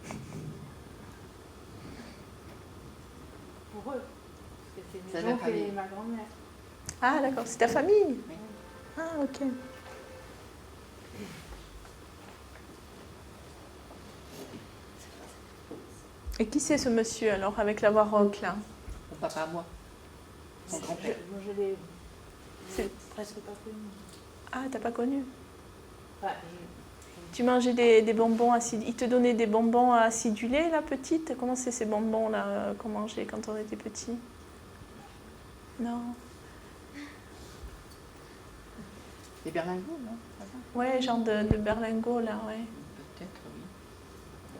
oui. Pour eux. Parce que c'est C'est mes la oncles famille. et ma grand-mère. Ah d'accord, c'est ta famille? Oui. Ah ok. Et qui c'est ce monsieur alors avec la voix rauque là? mon papa à moi, mon grand-père. Moi, je l'ai C'est- presque pas connu. Ah t'as pas connu? Enfin, Tu mangeais des bonbons acidulés. Il te donnait des bonbons acidulés, la petite? Comment c'est ces bonbons-là qu'on mangeait quand on était petit? Non. Des berlingots, non? Pas ça? Ouais, genre de berlingot, là, ouais. Peut-être, oui.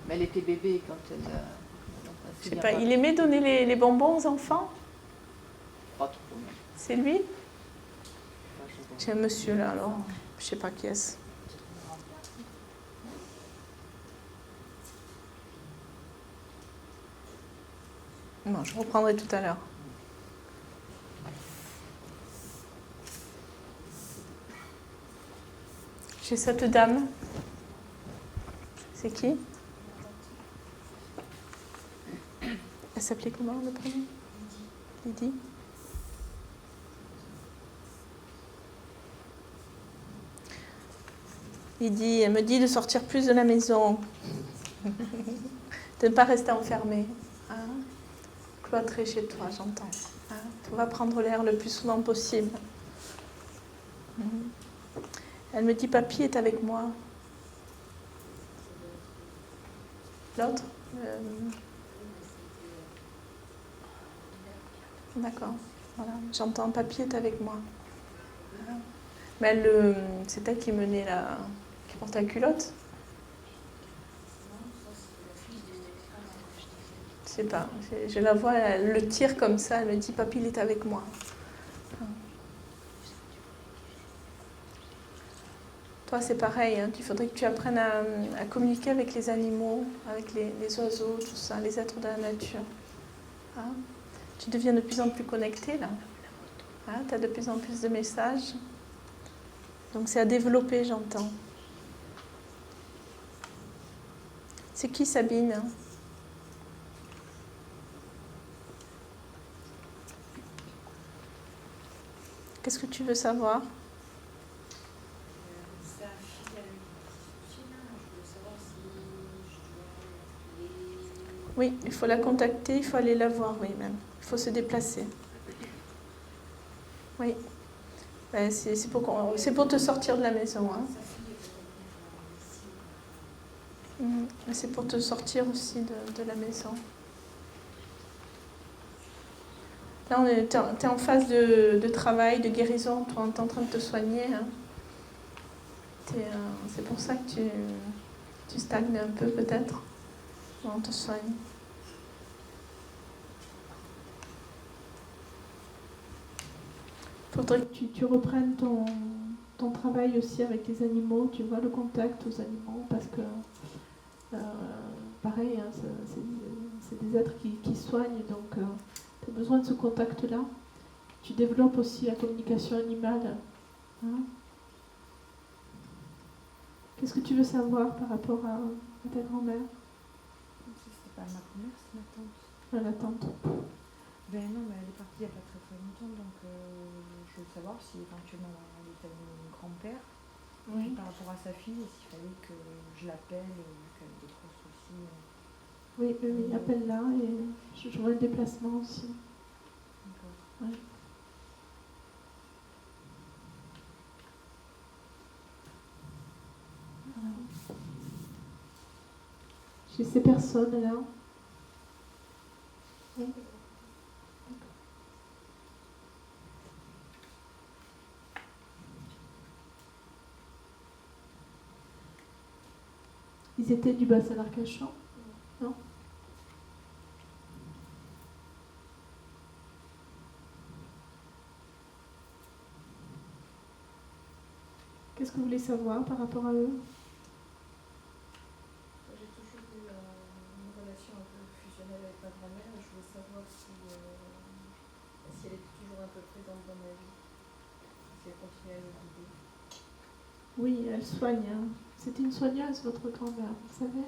Mais elle était bébé quand elle... Je sais pas, il aimait donner les bonbons aux enfants? Pas trop, non. C'est lui? Pas trop. C'est un monsieur, là, alors. Je sais pas qui est-ce. je reprendrai tout à l'heure. J'ai cette dame. C'est qui? Elle s'appelait comment le prénom? Lydie. Lydie, elle me dit de sortir plus de la maison, de ne pas rester enfermée. Hein? Cloîtrée chez toi, j'entends. Hein? On va prendre l'air le plus souvent possible. Elle me dit, papy est avec moi. L'autre D'accord. Voilà. J'entends, papy est avec moi. Mais c'est elle qui menait qui portait la culotte. Je sais pas. Je la vois, elle le tire comme ça. Elle me dit, papy il est avec moi. Toi, c'est pareil. Hein. Il faudrait que tu apprennes à communiquer avec les animaux, avec les oiseaux, tout ça, les êtres de la nature. Hein? Tu deviens de plus en plus connecté là. Hein? Tu as de plus en plus de messages. Donc c'est à développer, j'entends. C'est qui Sabine? Qu'est-ce que tu veux savoir? Sa fille a eu une petite fille, je voulais savoir si je dois Oui, il faut la contacter, il faut aller la voir, oui même. Il faut se déplacer. Oui. Ben, c'est pour te sortir de la maison. Hein. Sa fille est venue ici. C'est pour te sortir aussi de la maison. Là, tu es en phase de travail, de guérison, tu es en train de te soigner. Hein. C'est pour ça que tu stagnes un peu peut-être. On te soigne. Il faudrait que tu reprennes ton travail aussi avec les animaux, tu vois, le contact aux animaux, parce que, pareil, hein, c'est des êtres qui soignent, donc tu as besoin de ce contact-là. Tu développes aussi la communication animale. Hein. Qu'est-ce que tu veux savoir par rapport à ta grand-mère? C'était pas ma grand-mère, c'est ma tante. La tante. Ben non, mais elle est partie il n'y a pas très longtemps, donc je veux savoir si éventuellement elle est avec mon grand-père, Oui. par rapport à sa fille, et s'il fallait que je l'appelle, vu qu'elle a des gros soucis. Oui, appelle-la et je vois le déplacement aussi. D'accord. Ouais. Voilà. J'ai ces personnes-là. Oui. Ils étaient du bassin d'Arcachon? Non? Qu'est-ce que vous voulez savoir par rapport à eux? J'ai toujours eu une relation un peu fusionnelle avec ma grand-mère et je voulais savoir si elle était toujours un peu présente dans ma vie, si elle continuait à me guider. Oui, elle soigne. Hein. C'était une soigneuse, votre grand-mère, vous savez?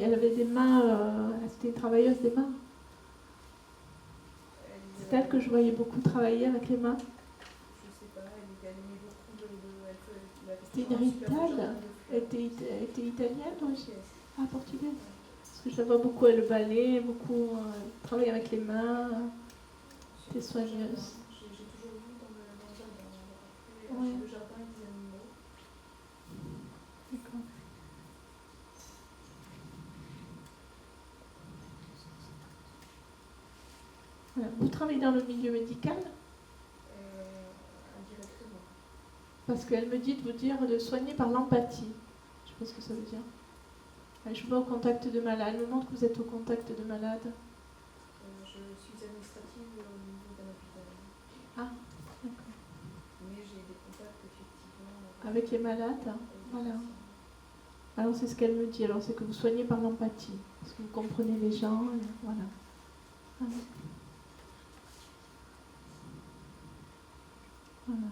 Elle avait des mains, c'était une travailleuse des mains. C'est elle que je voyais beaucoup travailler avec les mains. Je sais pas, elle aimait beaucoup C'était une Ritale. Elle était italienne aussi. Ah, portugaise. Parce que je la vois beaucoup, elle ballet, beaucoup travailler avec les mains. C'était soigneuse. J'ai toujours vu dans le jardin. Après, Ouais. le jardin et les animaux. D'accord. Voilà. Vous travaillez dans le milieu médical? Indirectement. Parce qu'elle me dit de vous dire de soigner par l'empathie. Je sais pas ce que ça veut dire. Je vous vois au contact de malades. Elle me montre que vous êtes au contact de malades. Je suis administrative au niveau d'un hôpital. Ah, d'accord. Mais j'ai des contacts effectivement. Avec les malades, voilà. Alors c'est ce qu'elle me dit. Alors c'est que vous soignez par l'empathie. Parce que vous comprenez les gens. Voilà. Voilà. Voilà.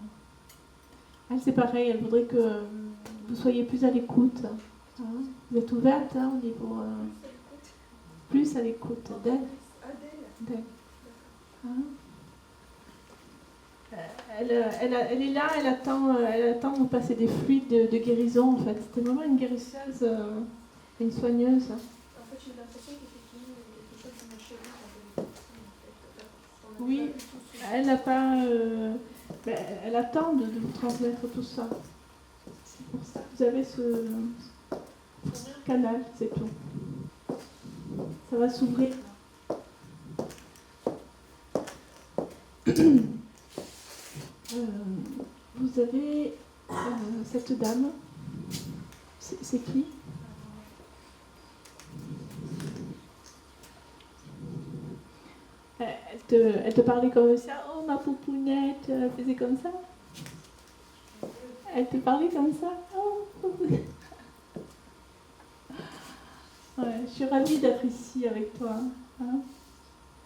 Elle, c'est pareil, elle voudrait que vous soyez plus à l'écoute. Hein. Vous êtes ouverte hein, au niveau. Plus à l'écoute d'elle. D'elle. Hein. Elle est là, elle attend de vous passer des fluides de guérison en fait. C'était vraiment une guérisseuse, une soigneuse. En fait, j'ai l'impression qu'effectivement, il y a quelque chose de ma chérie quand elle est partie, en fait. Oui, elle n'a pas. Elle attend de vous transmettre tout ça. C'est pour ça que vous avez ce canal, c'est tout. Ça va s'ouvrir. Vous avez cette dame. C'est qui? Elle te parlait comme ça. Oh ma poupounette, elle faisait comme ça. Elle te parlait comme ça. Oh, poupounette. Ouais, je suis ravie d'être ici avec toi. Hein.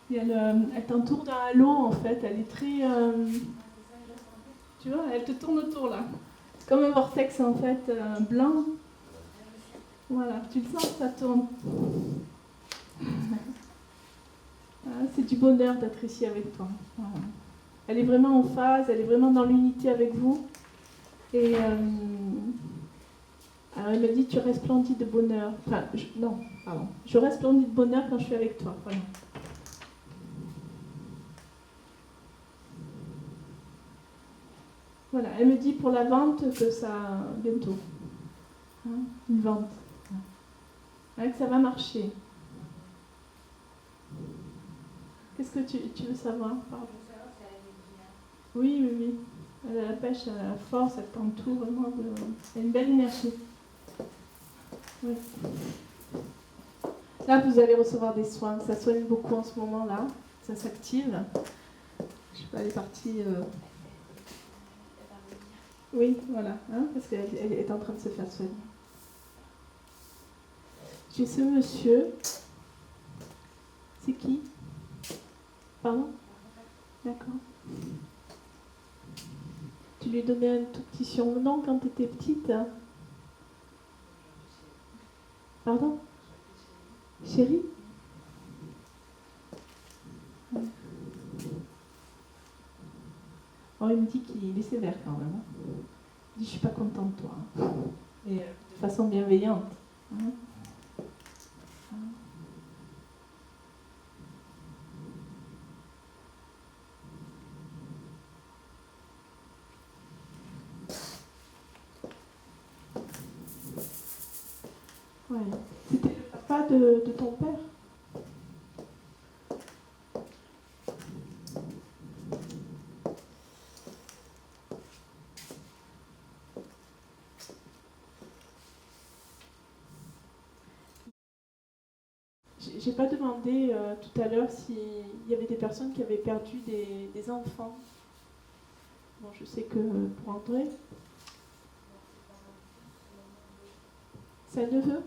Et elle t'entoure d'un halo en fait. Elle est très. Tu vois, elle te tourne autour là. C'est comme un vortex en fait blanc. Voilà, tu le sens, ça tourne. C'est du bonheur d'être ici avec toi. Voilà. Elle est vraiment en phase, elle est vraiment dans l'unité avec vous. Et alors elle me dit, tu resplendis de bonheur. Enfin, je resplendis de bonheur quand je suis avec toi. Voilà. Voilà, elle me dit pour la vente que ça bientôt. Hein, une vente. Que ça va marcher. Qu'est-ce que tu veux savoir? Oui, oui, oui. Elle a la pêche, elle a la force, elle t'entoure vraiment. Elle a une belle énergie. Oui. Là, vous allez recevoir des soins. Ça soigne beaucoup en ce moment-là. Ça s'active. Je sais pas, elle est partie. Oui, voilà. Hein, parce qu'elle est en train de se faire soigner. J'ai ce monsieur. C'est qui? Pardon? D'accord. Tu lui donnais un tout petit surnom quand tu étais petite? Hein? Pardon? Chérie? Ouais. Oh, il me dit qu'il est sévère quand même. Hein. Il dit, je suis pas content de toi. Hein. Et de façon bienveillante. Hein. Ouais. C'était le papa de ton père? J'ai pas demandé tout à l'heure s'il y avait des personnes qui avaient perdu des enfants. Bon, je sais que pour André, c'est un neveu.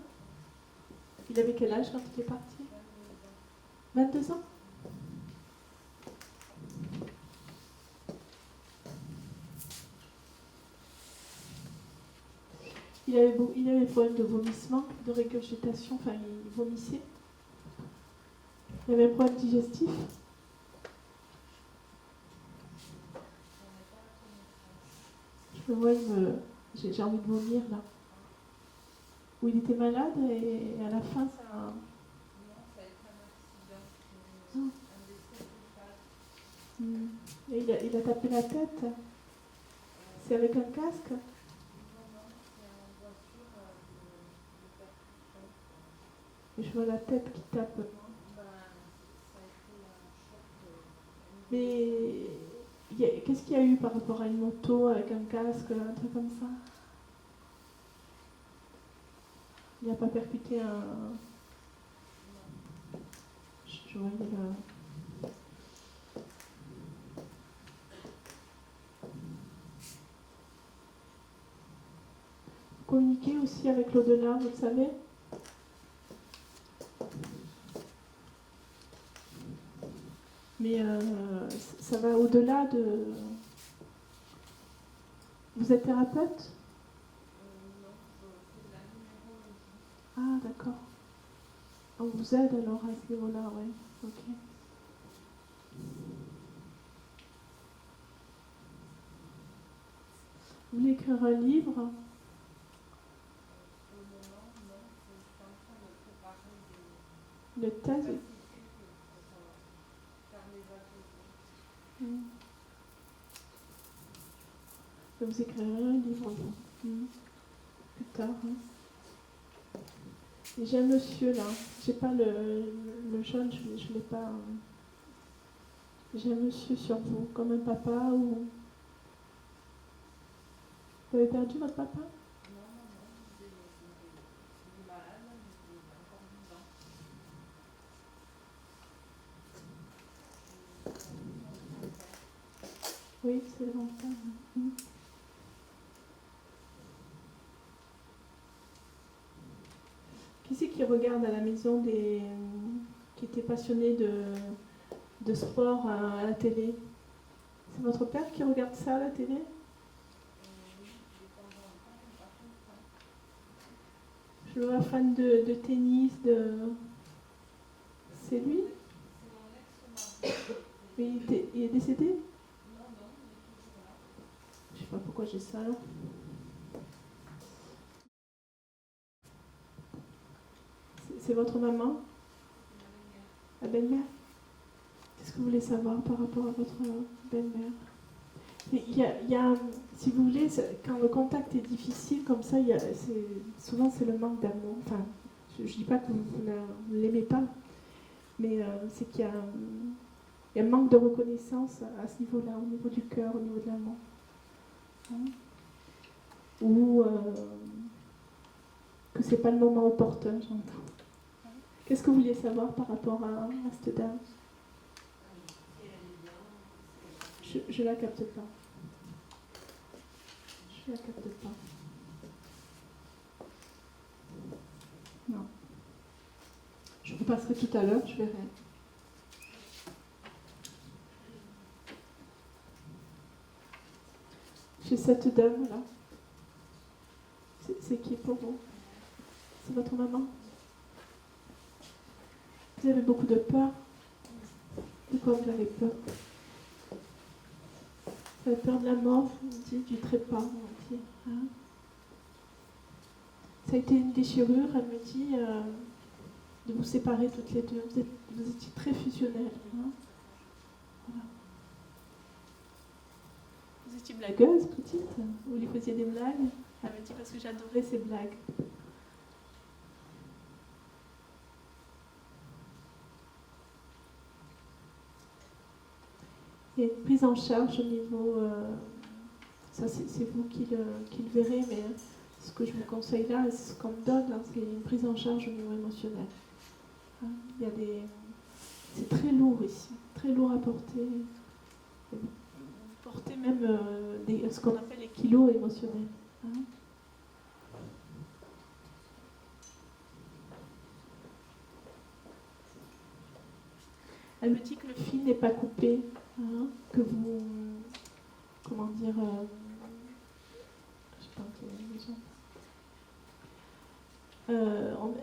Il avait quel âge quand il est parti? 22 ans? Il avait des problèmes de vomissement, de régurgitation, enfin il vomissait. Il avait un problème digestif. Je le vois, j'ai envie de vomir là. Où il était malade et à la fin ça... Et il a tapé la tête. C'est avec un casque? Et je vois la tête qui tape. Mais qu'est-ce qu'il y a eu par rapport à une moto avec un casque, un truc comme ça? Il n'a pas percuté un... Je voyais le... Communiquer aussi avec l'au-delà, vous le savez? Mais ça va au-delà de... Vous êtes thérapeute? Non, je fais de la numérologie. Ah, d'accord. On vous aide alors à ce niveau-là, oui. Ok. Vous voulez écrire un livre? Pour le moment, non, je suis en train de préparer Une thèse? fascicules pour faire mes ateliers. Mm. Vous écrirez un livre, vous. Plus tard. Hein. Et j'ai un monsieur là. J'ai pas le jeune, je l'ai pas. J'ai un monsieur sur vous, comme un papa ou. Vous avez perdu votre papa? Non, il est malade, il est encore vivant. Oui, c'est longtemps. Mm. Qui c'est qui regarde à la maison qui était passionné de sport à la télé? C'est votre père qui regarde ça à la télé? Oui, de temps en temps, pas tout le temps. Je le vois fan de tennis, C'est lui? C'est mon ex-mari. Oui, il est décédé? Non, il est toujours là. Je sais pas pourquoi j'ai ça là. C'est votre maman? La belle-mère? Qu'est-ce que vous voulez savoir par rapport à votre belle-mère? Il y a, si vous voulez, quand le contact est difficile comme ça, souvent c'est le manque d'amour. Enfin, je ne dis pas que vous ne l'aimez pas, mais c'est qu'il y a un manque de reconnaissance à ce niveau-là, au niveau du cœur, au niveau de l'amour. Hein? Ou que c'est pas le moment opportun, j'entends. Qu'est-ce que vous vouliez savoir par rapport à cette dame? Je la capte pas. Je la capte pas. Non. Je vous passerai tout à l'heure, je verrai. J'ai cette dame-là. C'est qui pour vous? C'est votre maman? Vous avez beaucoup de peur? De quoi vous avez peur? Vous avez peur de la mort, on dit, du trépas, on dit. Hein? Ça a été une déchirure, elle me dit, de vous séparer toutes les deux. Vous étiez très fusionnelles. Hein? Voilà. Vous étiez blagueuse, petite? Vous lui faisiez des blagues? Elle me dit parce que j'adorais ces blagues. Il y a une prise en charge au niveau... ça, c'est vous qui le verrez, mais ce que je vous conseille là, c'est ce qu'on me donne, hein, c'est une prise en charge au niveau émotionnel. Hein, c'est très lourd ici, très lourd à porter. Vous portez même ce qu'on appelle les kilos émotionnels. Hein. Elle me dit que le fil n'est pas coupé, hein, que vous... Comment dire... je sais pas quelle est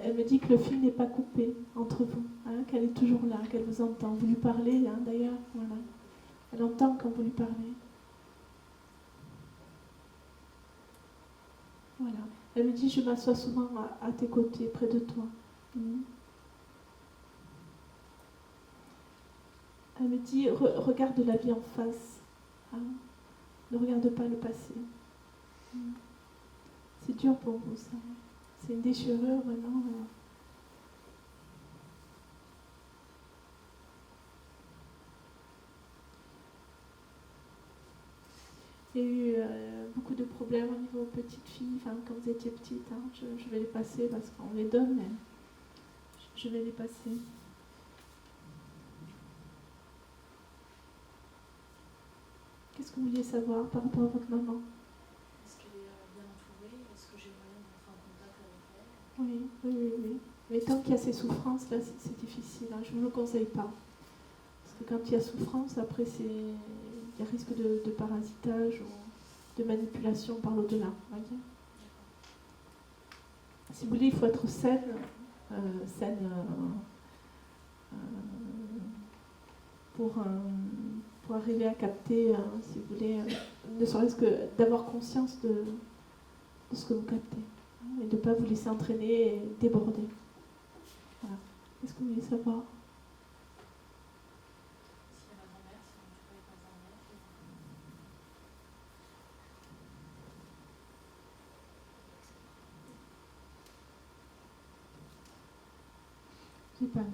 elle me dit que le fil n'est pas coupé entre vous, hein, qu'elle est toujours là, qu'elle vous entend. Vous lui parlez, hein, d'ailleurs, voilà. Elle entend quand vous lui parlez. Voilà. Elle me dit, je m'assois souvent à tes côtés, près de toi. Elle me dit, regarde la vie en face. Hein. Ne regarde pas le passé. C'est dur pour vous, ça. C'est une déchirure, vraiment. Il y a eu beaucoup de problèmes au niveau petite fille, enfin, quand vous étiez petite. Hein. Je vais les passer parce qu'on les donne, mais je vais les passer. Qu'est-ce que vous vouliez savoir par rapport à votre maman? Est-ce qu'elle est bien entourée? Est-ce que j'ai moyen d'entrer en contact avec elle? Oui. Mais tant qu'il y a ces souffrances, là, c'est difficile. Hein. Je ne vous le conseille pas. Parce que quand il y a souffrance, après, il y a risque de parasitage ou de manipulation par l'au-delà. Voyez. Si vous voulez, il faut être saine, pour arriver à capter, si vous voulez, ne serait-ce que d'avoir conscience de ce que vous captez, et de ne pas vous laisser entraîner et déborder. Voilà. Est-ce que vous voulez savoir? Si ma grand-mère, si on ne travaille pas en mer. J'ai pas là.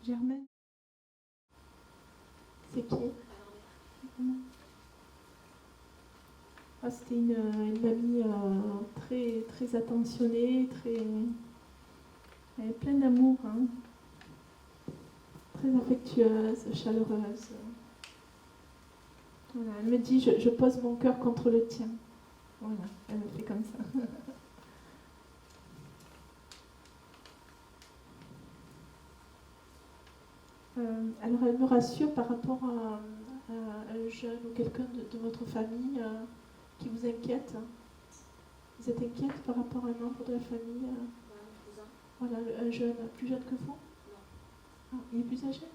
Germaine? C'est qui? Ah, c'était une mamie très, très attentionnée, elle est pleine d'amour, hein. Très affectueuse, chaleureuse. Voilà, elle me dit, je pose mon cœur contre le tien. Voilà, elle me fait comme ça. Alors elle me rassure par rapport à un jeune ou quelqu'un de votre famille qui vous inquiète. Vous êtes inquiète par rapport à un membre de la famille Voilà, un jeune, plus jeune que vous? Non. Ah, il est plus âgé?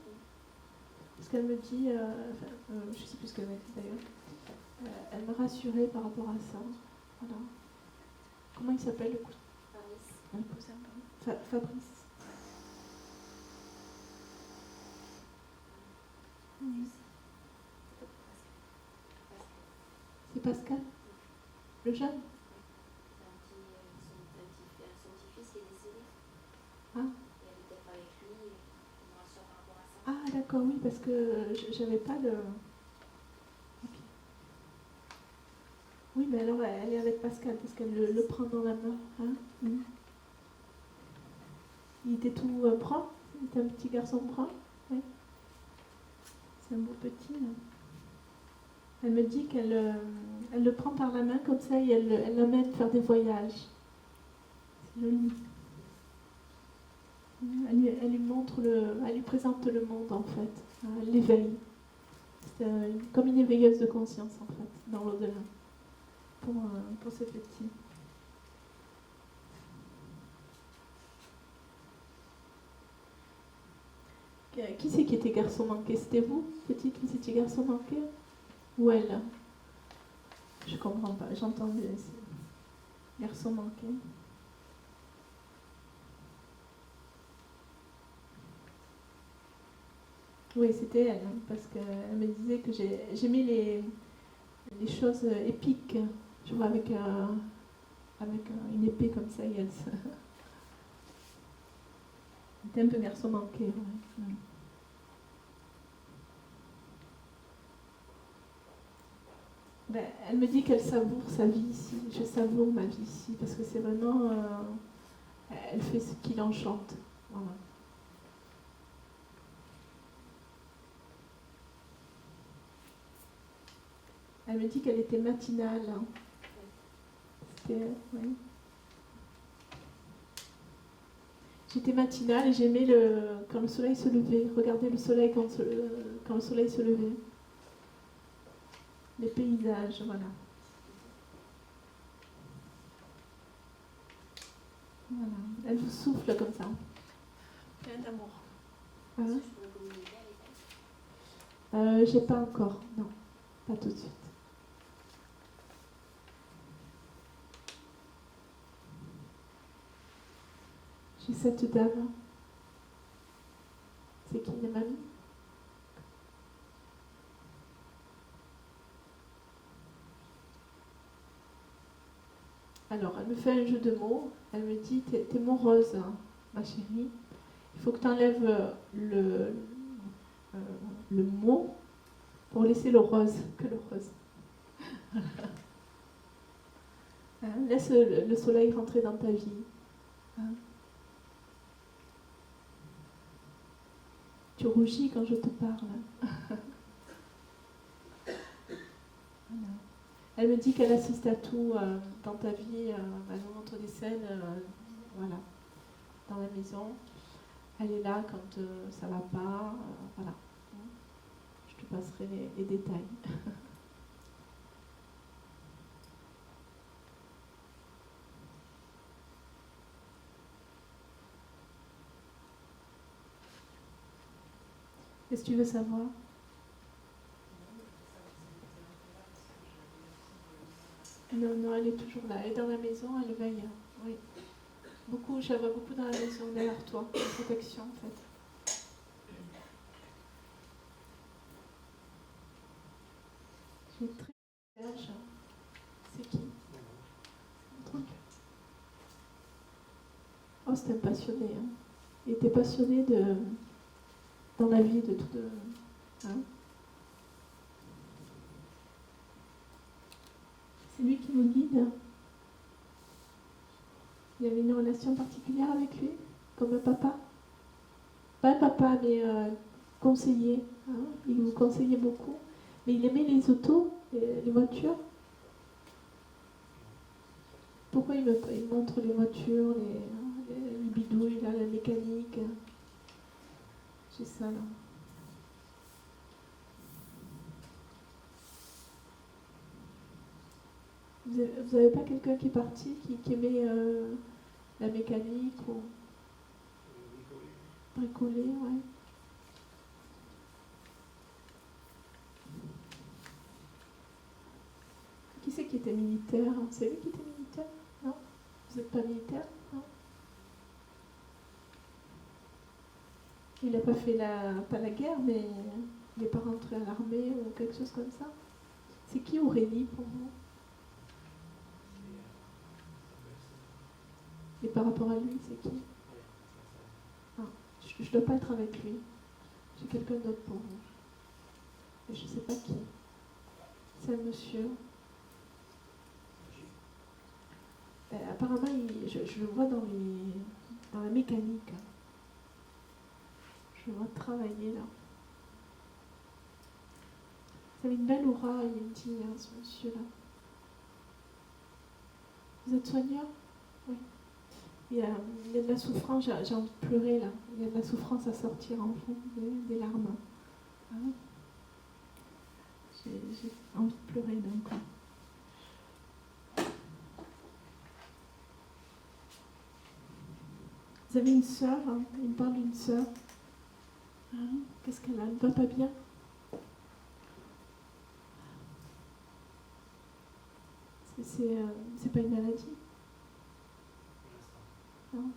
Parce qu'elle me dit, je ne sais plus ce qu'elle m'a dit d'ailleurs, elle me rassurait par rapport à ça. Voilà. Comment il s'appelle le cousin? Fabrice. Le cousin, pardon. Fabrice. C'est Pascal? Le jeune? Son petit-fils qui est décédé. Ah. Et elle était pas avec lui, et on me rassure par rapport à ça. Ah d'accord, oui, parce que j'avais pas le... Okay. Oui, mais alors elle est avec Pascal, parce qu'elle le prend dans la main. Hein. Il était tout brun? Il était un petit garçon brun? Oui. C'est un beau petit, là. Elle me dit qu'elle le prend par la main comme ça et elle l'emmène faire des voyages. C'est joli. Elle lui montre elle lui présente le monde en fait, elle l'éveille. C'est comme une éveilleuse de conscience en fait, dans l'au-delà, pour ce petit. Qui c'est qui était garçon manqué? C'était vous, petite, vous étiez garçon manqué? Ou elle? Je comprends pas, j'entends garçon manqué. Oui, c'était elle, hein, parce qu'elle me disait que j'aimais les choses épiques. Je vois avec une épée comme ça, et elle était un peu garçon manqué. Ouais. Ben, elle me dit qu'elle savoure sa vie ici. Je savoure ma vie ici, parce que c'est vraiment... elle fait ce qui l'enchante. Voilà. Elle me dit qu'elle était matinale. Hein. C'était... Oui. J'étais matinale et j'aimais quand le soleil se levait. Regarder le soleil quand le soleil se levait. Les paysages, voilà. Voilà. Elle vous souffle comme ça. Plein d'amour. Voilà. Est-ce que je peux communiquer avec elle? J'ai pas encore, non, pas tout de suite. J'ai cette dame. C'est qui, les mamies? Alors, elle me fait un jeu de mots. Elle me dit, t'es morose, hein, ma chérie. Il faut que tu enlèves le mot pour laisser le rose, que le rose. Hein, laisse le soleil rentrer dans ta vie. Hein. Tu rougis quand je te parle. Voilà. Elle me dit qu'elle assiste à tout dans ta vie. Elle nous montre des scènes, voilà, dans la maison. Elle est là quand ça va pas, voilà. Je te passerai les détails. Qu'est-ce que tu veux savoir? Non, elle est toujours là. Elle est dans la maison, elle veille. Oui. Beaucoup, je la vois beaucoup dans la maison, derrière toi, en protection en fait. J'ai très vierge. C'est qui? Un truc. Oh, c'était un passionné. Hein. Il était passionné dans la vie de tout. Hein. C'est lui qui vous guide. Il y avait une relation particulière avec lui, comme un papa. Pas un papa, mais conseiller. Hein. Il vous conseillait beaucoup. Mais il aimait les autos, les voitures. Pourquoi il montre les voitures, les bidouilles, là, la mécanique? C'est ça, là. Vous n'avez pas quelqu'un qui est parti, qui aimait la mécanique ou bricoler, ouais. Qui c'est qui était militaire? C'est lui qui était militaire? Non? Vous n'êtes pas militaire? Non? Il n'a pas fait pas la guerre, mais il n'est pas rentré à l'armée ou quelque chose comme ça? C'est qui Aurélie pour vous? Et par rapport à lui, c'est qui? Ah, je ne dois pas être avec lui. J'ai quelqu'un d'autre pour vous. Et je ne sais pas qui. C'est un monsieur. Apparemment, je le vois dans la mécanique. Je le vois travailler là. Vous avez une belle aura, il me dit, hein, ce monsieur-là. Vous êtes soigneur? Oui. Il y a de la souffrance, j'ai envie de pleurer là. Il y a de la souffrance à sortir en fond, des larmes. Ah oui. J'ai envie de pleurer d'un coup. Vous avez une sœur, hein, il me parle d'une sœur. Hein, qu'est-ce qu'elle a? Elle ne va pas bien? C'est pas une maladie? Non.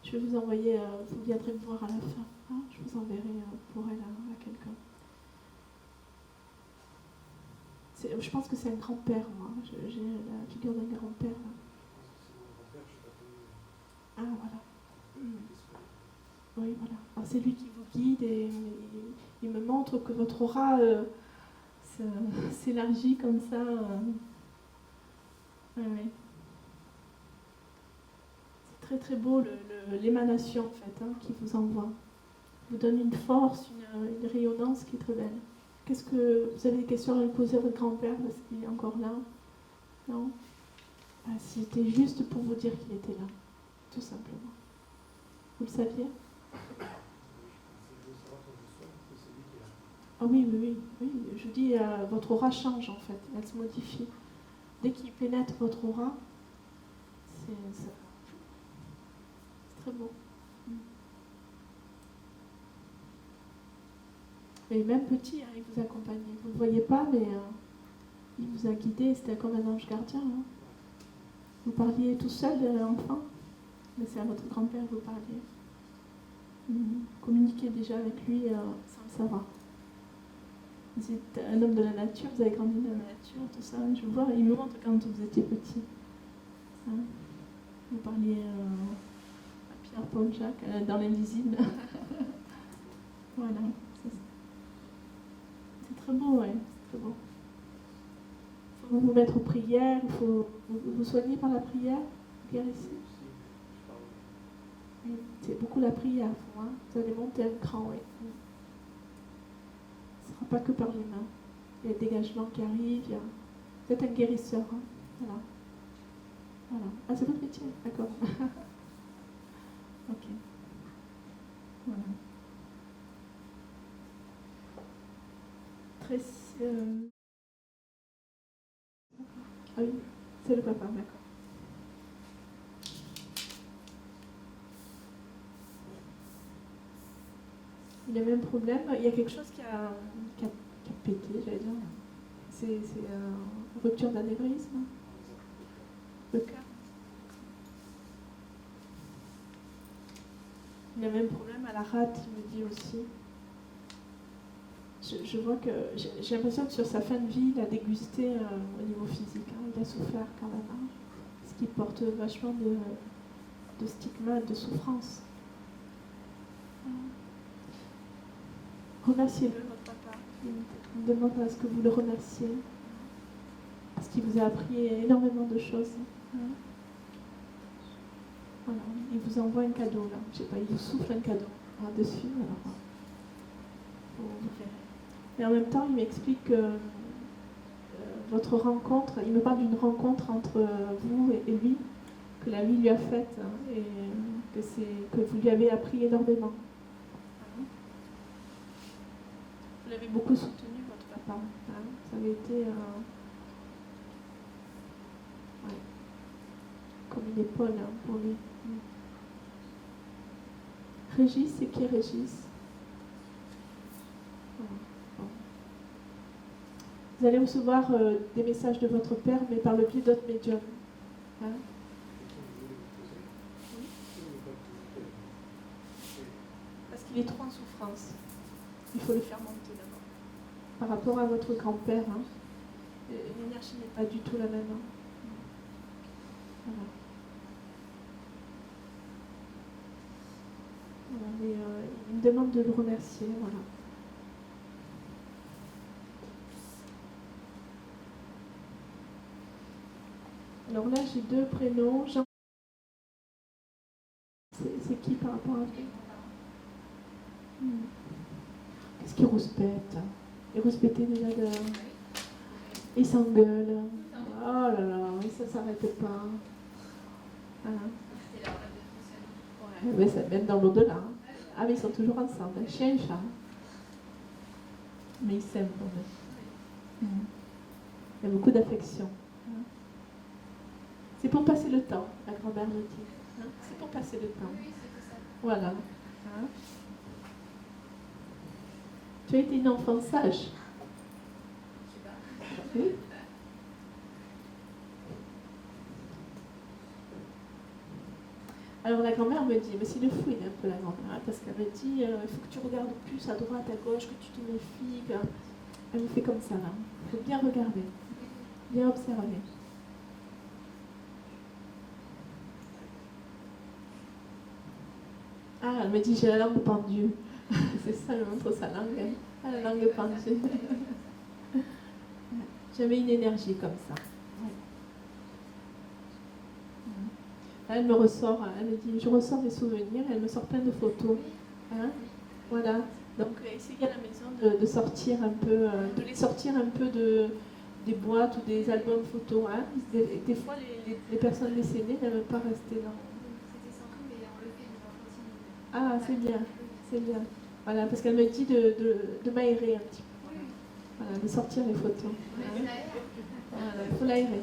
Je vais vous envoyer, vous viendrez me voir à la fin. Hein, je vous enverrai pour elle à quelqu'un. Je pense que c'est un grand-père, moi. J'ai la figure d'un grand-père. Là. Ah, voilà. Oui, voilà. Alors, c'est lui qui vous guide et il me montre que votre aura s'élargit comme ça. Oui. C'est très très beau l'émanation en fait qui vous envoie. Vous donne une force, une rayonnance qui est très belle. Qu'est-ce que vous avez des questions à lui poser à votre grand-père parce qu'il est encore là? Non? C'était juste pour vous dire qu'il était là, tout simplement. Vous le saviez? Ah oui, je dis, votre aura change en fait, elle se modifie. Dès qu'il pénètre votre aura, c'est très beau. Et même petit, il vous accompagnait. Vous ne le voyez pas, mais il vous a guidé, c'était comme un ange gardien. Hein. Vous parliez tout seul, enfant, mais c'est à votre grand-père que vous parliez. Communiquez déjà avec lui sans le savoir. Vous êtes un homme de la nature, vous avez grandi dans la nature, tout ça. Je vois, il me montre quand vous étiez petit. Hein. Vous parliez à Pierre, Paul, Jacques, dans l'invisible. Voilà. C'est très beau, ouais. C'est très beau. Il faut vous mettre aux prières, il faut vous soigner par la prière, guérissez. C'est beaucoup la prière, hein. Vous allez monter un cran, oui. Ce ne sera pas que par les mains. Il y a le dégagement qui arrive, Vous êtes un guérisseur. Hein. Voilà. Voilà. Ah, c'est votre métier, d'accord. Ok. Voilà. Très. Ah oui, c'est le papa, d'accord. Il a le même problème. Il y a quelque chose qui a pété, j'allais dire. C'est rupture d'anévrisme. Le cœur. Il a le même problème à la rate, il me dit aussi. Je vois que j'ai l'impression que sur sa fin de vie, il a dégusté au niveau physique. Hein, il a souffert quand même. Hein, ce qui porte vachement de stigmates, de souffrance. Remerciez-le, votre papa. Il me demande à ce que vous le remerciez. Parce qu'il vous a appris énormément de choses. Hein. Voilà, il vous envoie un cadeau là. Je sais pas, il vous souffle un cadeau là-dessus. Alors, vous verrez. Mais en même temps, il m'explique que votre rencontre, il me parle d'une rencontre entre vous et lui, que la vie lui a faite, hein, et que vous lui avez appris énormément. Vous l'avez beaucoup soutenu, votre papa. Hein, ça avait été ouais, comme une épaule hein, pour lui. Régis, c'est qui Régis? Vous allez recevoir des messages de votre père, mais par le biais d'autres médiums. Hein? Parce qu'il est trop en souffrance. Il faut le faire monter d'abord. Par rapport à votre grand-père, hein, l'énergie n'est pas du tout la même. Hein. Voilà. Voilà, mais, il me demande de le remercier. Voilà. Alors là, j'ai deux prénoms. Jean. C'est qui par rapport à lui? Qu'est-ce qu'il rouspète? Il rouspétait déjà de... Il s'engueule. Oh là là, ça ne s'arrête pas. Voilà. Ouais, mais ça même dans l'au-delà. Hein. Ah mais ils sont toujours ensemble, chien et chat. Mais ils s'aiment quand même. Il y a beaucoup d'affection. C'est pour passer le temps, la grand-mère me dit. Hein? C'est pour passer le temps. Oui, c'est ça. Voilà. Hein? Tu as été une enfant sage. Oui. Alors la grand-mère me dit, mais c'est le fouine un peu la grand-mère, hein, parce qu'elle me dit, il faut que tu regardes plus à droite, à gauche, que tu te méfies. Elle me fait comme ça là. Il faut bien regarder, bien observer. Ah, elle me dit, j'ai la langue pendue. C'est ça, elle montre sa langue. Hein. Ah, la langue pendue. J'avais une énergie comme ça. Ouais. Là, elle me ressort, elle me dit, je ressors mes souvenirs, elle me sort plein de photos. Hein. Voilà. Donc, essayez à la maison de sortir un peu, de les sortir un peu des boîtes ou des albums photos. Hein. Des fois, les personnes décédées n'aiment pas rester dans. Ah, c'est bien, c'est bien. Voilà, parce qu'elle me dit de m'aérer un petit peu. Voilà, de sortir les photos. Voilà, il faut l'aérer.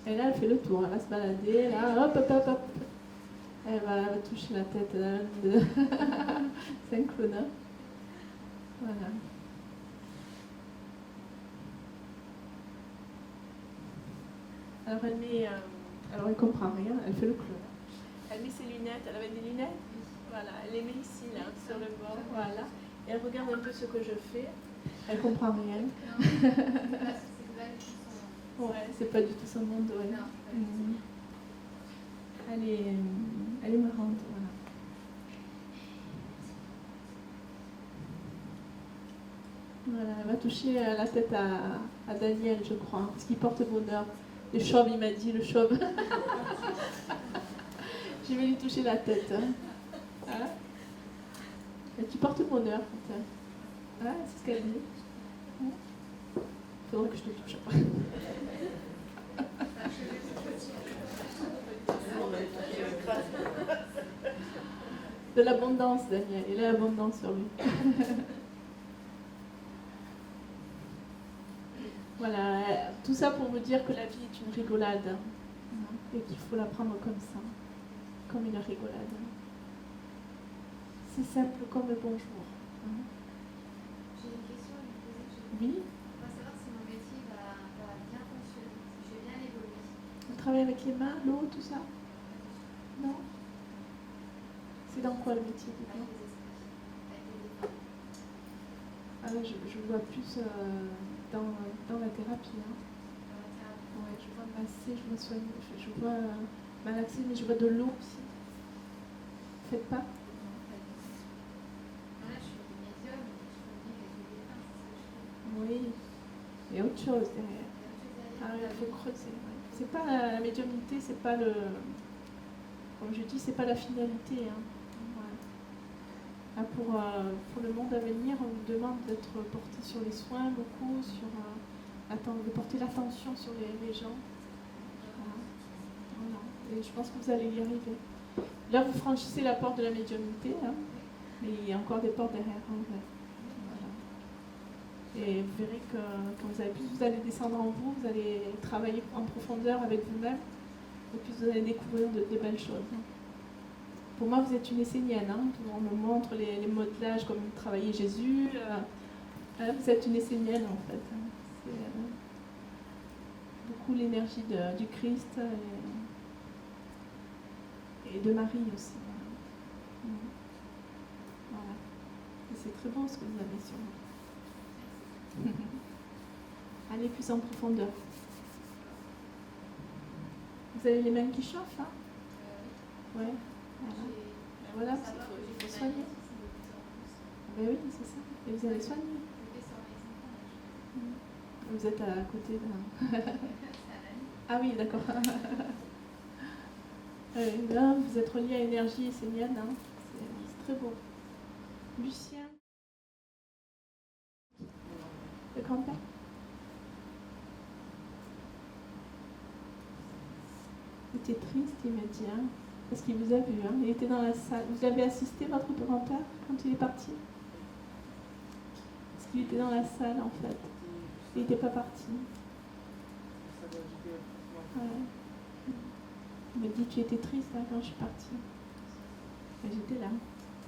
Et là, elle fait le tour, elle va se balader, là, hop, hop, hop, hop. Elle va toucher la tête d'un de... C'est un clown, hein. Voilà. Alors elle met, alors elle comprend rien, elle fait le clown. Elle met ses lunettes, elle avait des lunettes, voilà, elle les met ici là, sur le bord, voilà. Et elle regarde un peu ce que je fais. Elle comprend rien. Ouais, c'est pas du tout son monde, ouais. Elle est marrante, voilà. Voilà, elle va toucher la tête à Daniel, je crois, parce qu'il porte bonheur. Le chauve, il m'a dit, le chauve. Je vais lui toucher la tête. Hein. Et tu portes bonheur. Ah, c'est ce qu'elle dit. Il faudrait que je te touche après. De l'abondance, Daniel. Il a l'abondance sur lui. Voilà, tout ça pour vous dire que la vie est une rigolade. Et qu'il faut la prendre comme ça, comme une rigolade. C'est simple comme le bonjour. J'ai une question à vous poser. Oui, Je voudrais savoir si mon métier va bien fonctionner, si je vais bien évoluer. vous travaillez avec les mains, l'eau, tout ça? Non? C'est dans quoi le métier du Avec coup? les esprits, avec les défunts. Ah, je vois plus dans la thérapie. Hein. Dans la thérapie. Ouais, je vois masser, je vois soigner, je vois malaxer, mais je vois de l'eau aussi. Faites pas? Non, pas du tout. Non, là, je suis médium, je communique avec les défunts, c'est ce que je fais. Oui. Il y a autre chose derrière. Il y a autre chose derrière. Ah oui, il faut creuser. Ouais. C'est pas la médiumnité, c'est pas le. Comme je dis, c'est pas la finalité. Hein. Ouais. Ah, pour le monde à venir, on vous demande d'être porté sur les soins beaucoup, sur de porter l'attention sur les gens. Voilà. Voilà. Et je pense que vous allez y arriver. Là, vous franchissez la porte de la médiumnité, hein, mais il y a encore des portes derrière. Hein, ouais. Voilà. Et vous verrez que quand vous allez descendre en vous, vous allez travailler en profondeur avec vous-même, et puis vous allez découvrir de belles choses. Hein. Pour moi, vous êtes une essénienne. Hein. On me montre les modelages comme travaillait Jésus. Vous êtes une essénienne en fait. Hein. C'est beaucoup l'énergie du Christ et de Marie aussi. Voilà. Voilà. Et c'est très bon ce que vous avez sur vous. Allez plus en profondeur. Vous avez les mains qui chauffent, hein? Ouais. Voilà, il faut soigner. Ben oui, c'est ça. Et vous allez soigner. Vous êtes à côté d'un. Ah oui, d'accord. Là, vous êtes relié à l'énergie essénienne. Hein. C'est très beau. Lucien. Le grand-père. Il était triste, il me dit. Hein. Parce qu'il vous a vu, hein. Il était dans la salle. Vous avez assisté, votre grand-père, quand il est parti? Parce qu'il était dans la salle, en fait. Il n'était pas parti. Ouais. Il me dit, tu étais triste hein, quand je suis partie. Et j'étais là.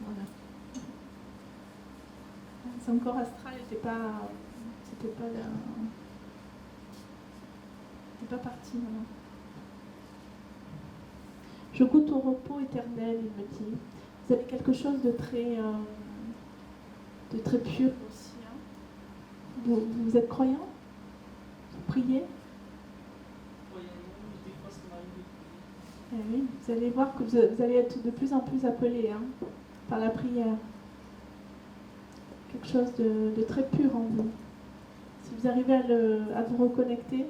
Voilà. Son corps astral n'était pas... C'était pas parti, voilà. Je goûte au repos éternel, il me dit. Vous avez quelque chose de très pur aussi. Hein. Vous êtes croyant? Vous priez? Eh oui, vous allez voir que vous allez être de plus en plus appelé hein, par la prière. Quelque chose de très pur en vous. Si vous arrivez à vous reconnecter.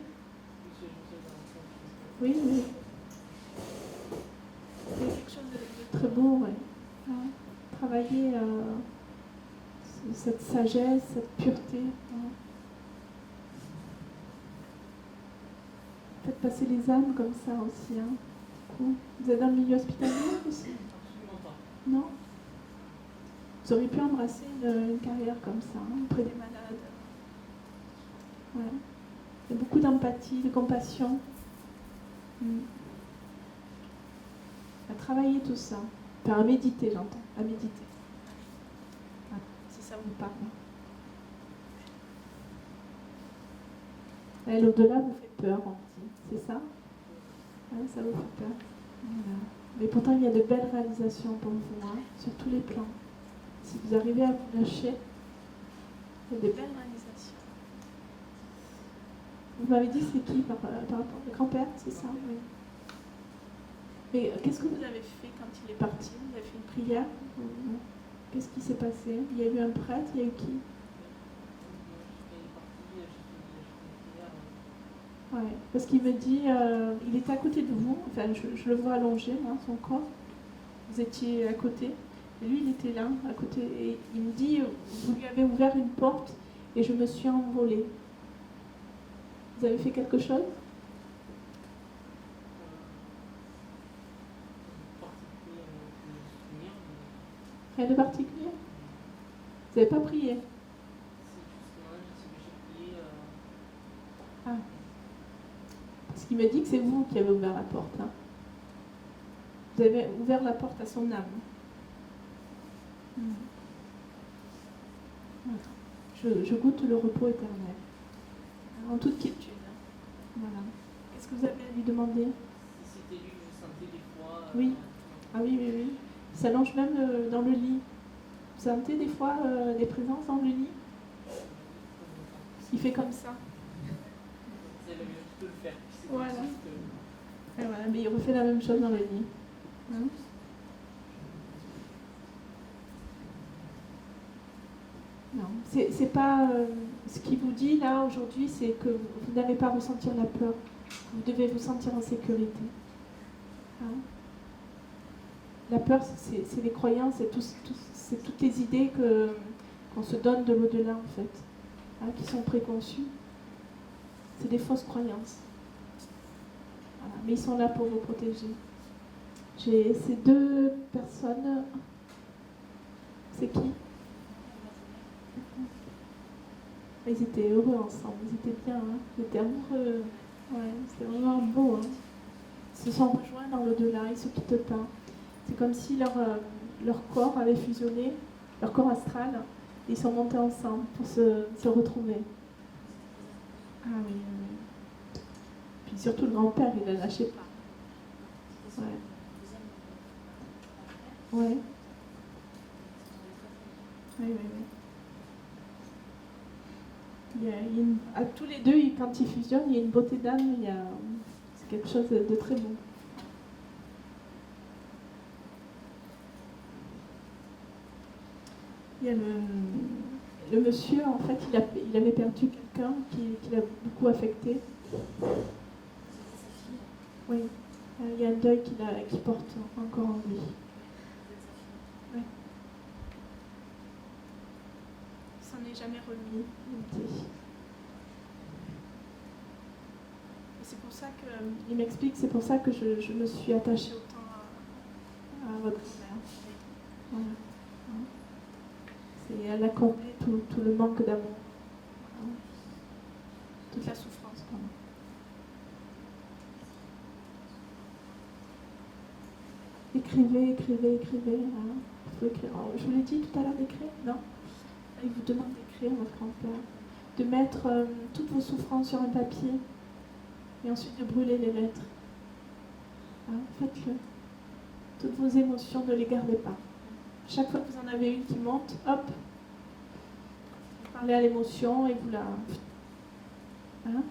Oui, oui. C'est quelque chose de très beau, ouais. Hein. Travailler cette sagesse, cette pureté. Hein. Faites passer les âmes comme ça aussi. Hein. Vous êtes dans le milieu hospitalier aussi? Non? Vous auriez pu embrasser une carrière comme ça, hein, auprès des malades. Ouais. Il y a beaucoup d'empathie, de compassion. À travailler tout ça. Enfin, à méditer, j'entends. À méditer. Voilà, si ça vous parle. Et l'au-delà vous fait peur, on dit. C'est ça? Ouais, ça vous fait peur. Voilà. Mais pourtant, il y a de belles réalisations pour vous, hein, sur tous les plans. Si vous arrivez à vous lâcher, il y a des belles réalisations. Vous m'avez dit c'est qui par rapport au grand-père, c'est ça? Oui. Mais qu'est-ce que vous avez fait quand il est parti? Vous avez fait une prière? Qu'est-ce qui s'est passé? Il y a eu un prêtre, il y a eu qui? Ouais, parce qu'il me dit, il était à côté de vous, enfin je le vois allongé, hein, son corps. Vous étiez à côté. Et lui, il était là, à côté, et il me dit, vous lui avez ouvert une porte et je me suis envolée. Vous avez fait quelque chose? Rien de particulier? Vous n'avez pas prié? Ah. Parce qu'il me dit que c'est vous qui avez ouvert la porte. Hein. Vous avez ouvert la porte à son âme. Voilà. Je goûte le repos éternel. En toute quiétude. Voilà. Qu'est-ce que vous avez à lui demander? Si c'était lui que je sentais des fois. Oui. Ah oui, oui, oui. Il s'allonge même dans le lit. Vous sentez des fois des présences dans le lit? Il fait comme ça. Vous avez mieux de le faire. Voilà. Et voilà. Mais il refait la même chose dans le lit. Hein? Non, c'est pas ce qu'il vous dit là aujourd'hui, c'est que vous n'allez pas ressentir la peur. Vous devez vous sentir en sécurité. Hein? La peur, c'est les croyances, c'est toutes les idées qu'on se donne de l'au-delà en fait, hein, qui sont préconçues. C'est des fausses croyances. Voilà. Mais ils sont là pour vous protéger. J'ai ces deux personnes. C'est qui? Ils étaient heureux ensemble, ils étaient bien, hein. Ils étaient amoureux. Ouais, c'était vraiment beau. Hein. Ils se sont rejoints dans l'au-delà, ils ne se quittent pas. C'est comme si leur corps avait fusionné, leur corps astral, et ils sont montés ensemble pour se retrouver. Ah oui, oui. Puis surtout le grand-père, il ne lâchait pas. Ouais. Ouais. Oui, oui, oui. À tous les deux, quand ils fusionnent, il y a une beauté d'âme, c'est quelque chose de très beau. Il y a le monsieur, en fait, il avait perdu quelqu'un qui l'a beaucoup affecté. Oui, il y a un deuil qu'il porte encore en lui. Oui. Il s'en est jamais remis, il me dit. Et c'est pour ça qu'il m'explique, c'est pour ça que je me suis attachée autant à votre mère. Voilà. Et elle a comblé tout le manque d'amour. Toute la souffrance, pardon. Écrivez. Hein. Il faut écrire. Alors, je vous l'ai dit tout à l'heure d'écrire, non? Il vous demande d'écrire, votre grand-père. De mettre toutes vos souffrances sur un papier et ensuite de brûler les lettres. Hein, faites-le. Toutes vos émotions, ne les gardez pas. Chaque fois que vous en avez une qui monte, hop, vous parlez à l'émotion et vous la... Hein?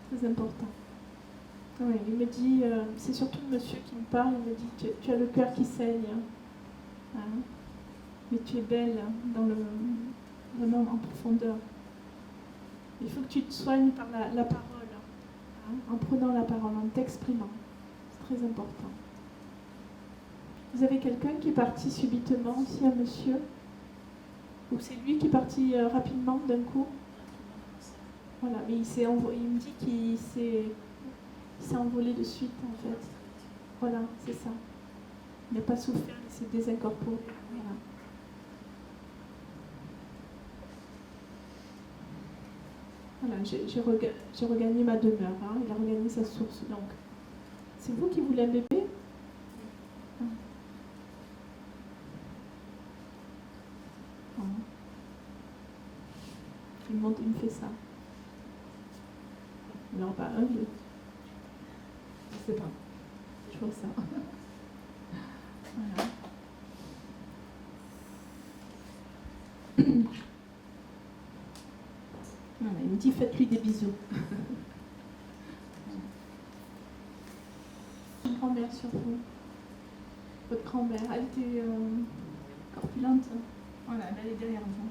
Très important. Oui, il me dit, c'est surtout le monsieur qui me parle, il me dit, tu as le cœur qui saigne. Hein? Mais tu es belle vraiment en profondeur. Il faut que tu te soignes par la parole, hein? En prenant la parole, en t'exprimant. C'est très important. Vous avez quelqu'un qui est parti subitement aussi, un monsieur? Ou c'est lui qui est parti rapidement d'un coup? Voilà, mais il me dit qu'il s'est envolé de suite en fait. Voilà, c'est ça. Il n'a pas souffert, il s'est désincorporé. Voilà, j'ai regagné ma demeure, hein. Il a regagné sa source. Donc, c'est vous qui voulez un bébé? Il me fait ça. Non, pas un, deux. Je sais pas. Je vois ça. Voilà. Voilà, il me dit faites-lui des bisous. Une grand-mère sur vous. Votre grand-mère, elle était corpulente. Voilà, elle est derrière vous.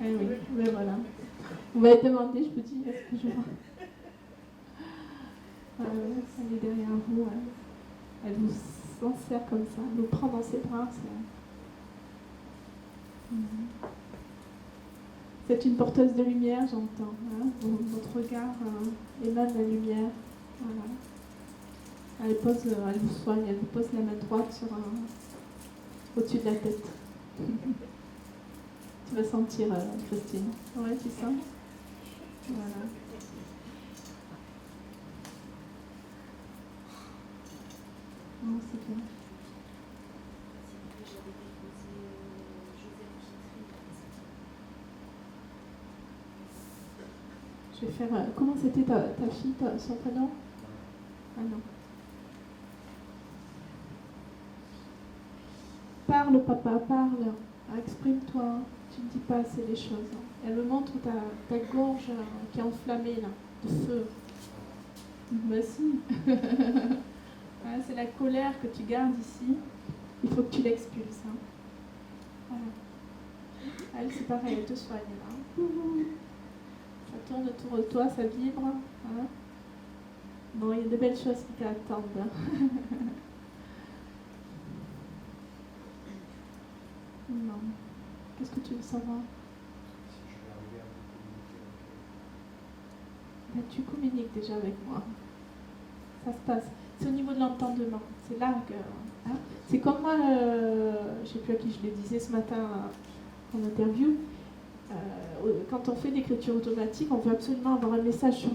Eh oui, mais voilà. Vous m'avez demandé, je vous dis, est-ce que je vois. Elle est derrière vous. Elle vous s'en sert comme ça. Elle nous prend dans ses bras. C'est une porteuse de lumière, j'entends. Hein. Votre regard émane la lumière. Voilà. Elle vous soigne, elle vous pose la main droite au-dessus de la tête. Tu vas sentir, Christine. Ouais, tu sens? Voilà. Non, c'est bien. Je vais faire... comment c'était ta fille, son prénom? Ah non. Parle, papa, parle. Exprime-toi. Tu ne dis pas assez les choses. Elle me montre ta gorge qui est enflammée, là, de feu. Bah si. Voilà, c'est la colère que tu gardes ici. Il faut que tu l'expulses. Hein. Voilà. Elle, c'est pareil, elle te soigne, là. Ça tourne autour de toi, ça vibre. Hein. Bon, il y a de belles choses qui t'attendent. Non. Qu'est-ce que tu veux savoir? Ben, tu communiques déjà avec moi. Ça se passe. C'est au niveau de l'entendement. C'est là que... Hein, c'est comme moi, je ne sais plus à qui je le disais ce matin en interview, quand on fait l'écriture automatique, on veut absolument avoir un message sur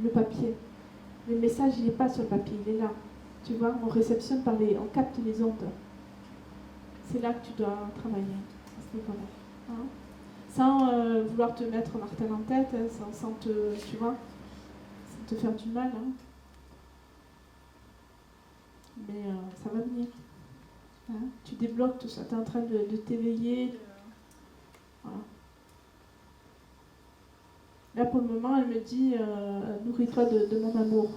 le papier. Le message, il n'est pas sur le papier, il est là. Tu vois, on réceptionne on capte les ondes. C'est là que tu dois travailler, à ce niveau-là. Hein, sans vouloir te mettre martel en tête, sans te, tu vois, sans te faire du mal. Hein. Mais ça va venir. Hein, tu débloques tout ça, tu es en train de t'éveiller. Voilà. Là, pour le moment, elle me dit nourris-toi de mon amour.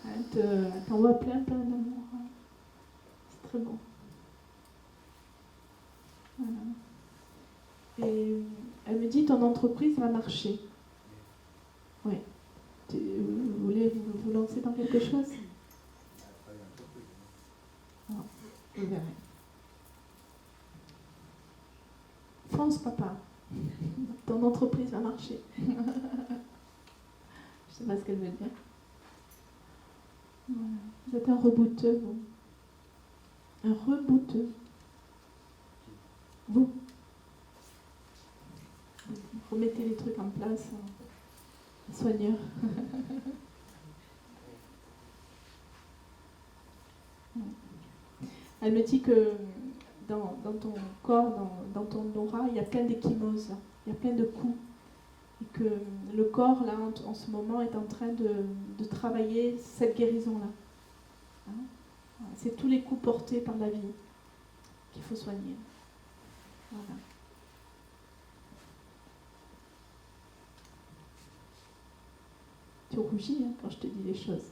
Elle t'envoie plein d'amour. Hein. C'est très bon. Voilà. Et elle me dit ton entreprise va marcher. Oui. Vous voulez vous lancer dans quelque chose? Non, vous verrez. Fonce, papa. Ton entreprise va marcher. Je ne sais pas ce qu'elle veut dire. Voilà. Vous êtes un rebouteux, vous. Un rebouteux. Vous. Vous remettez les trucs en place. Soigneur. Elle me dit que dans ton corps, dans ton aura, il y a plein d'échymoses, il y a plein de coups. Et que le corps, là, en ce moment, est en train de travailler cette guérison-là. Hein? C'est tous les coups portés par la vie qu'il faut soigner. Voilà. Tu rougis hein, quand je te dis les choses.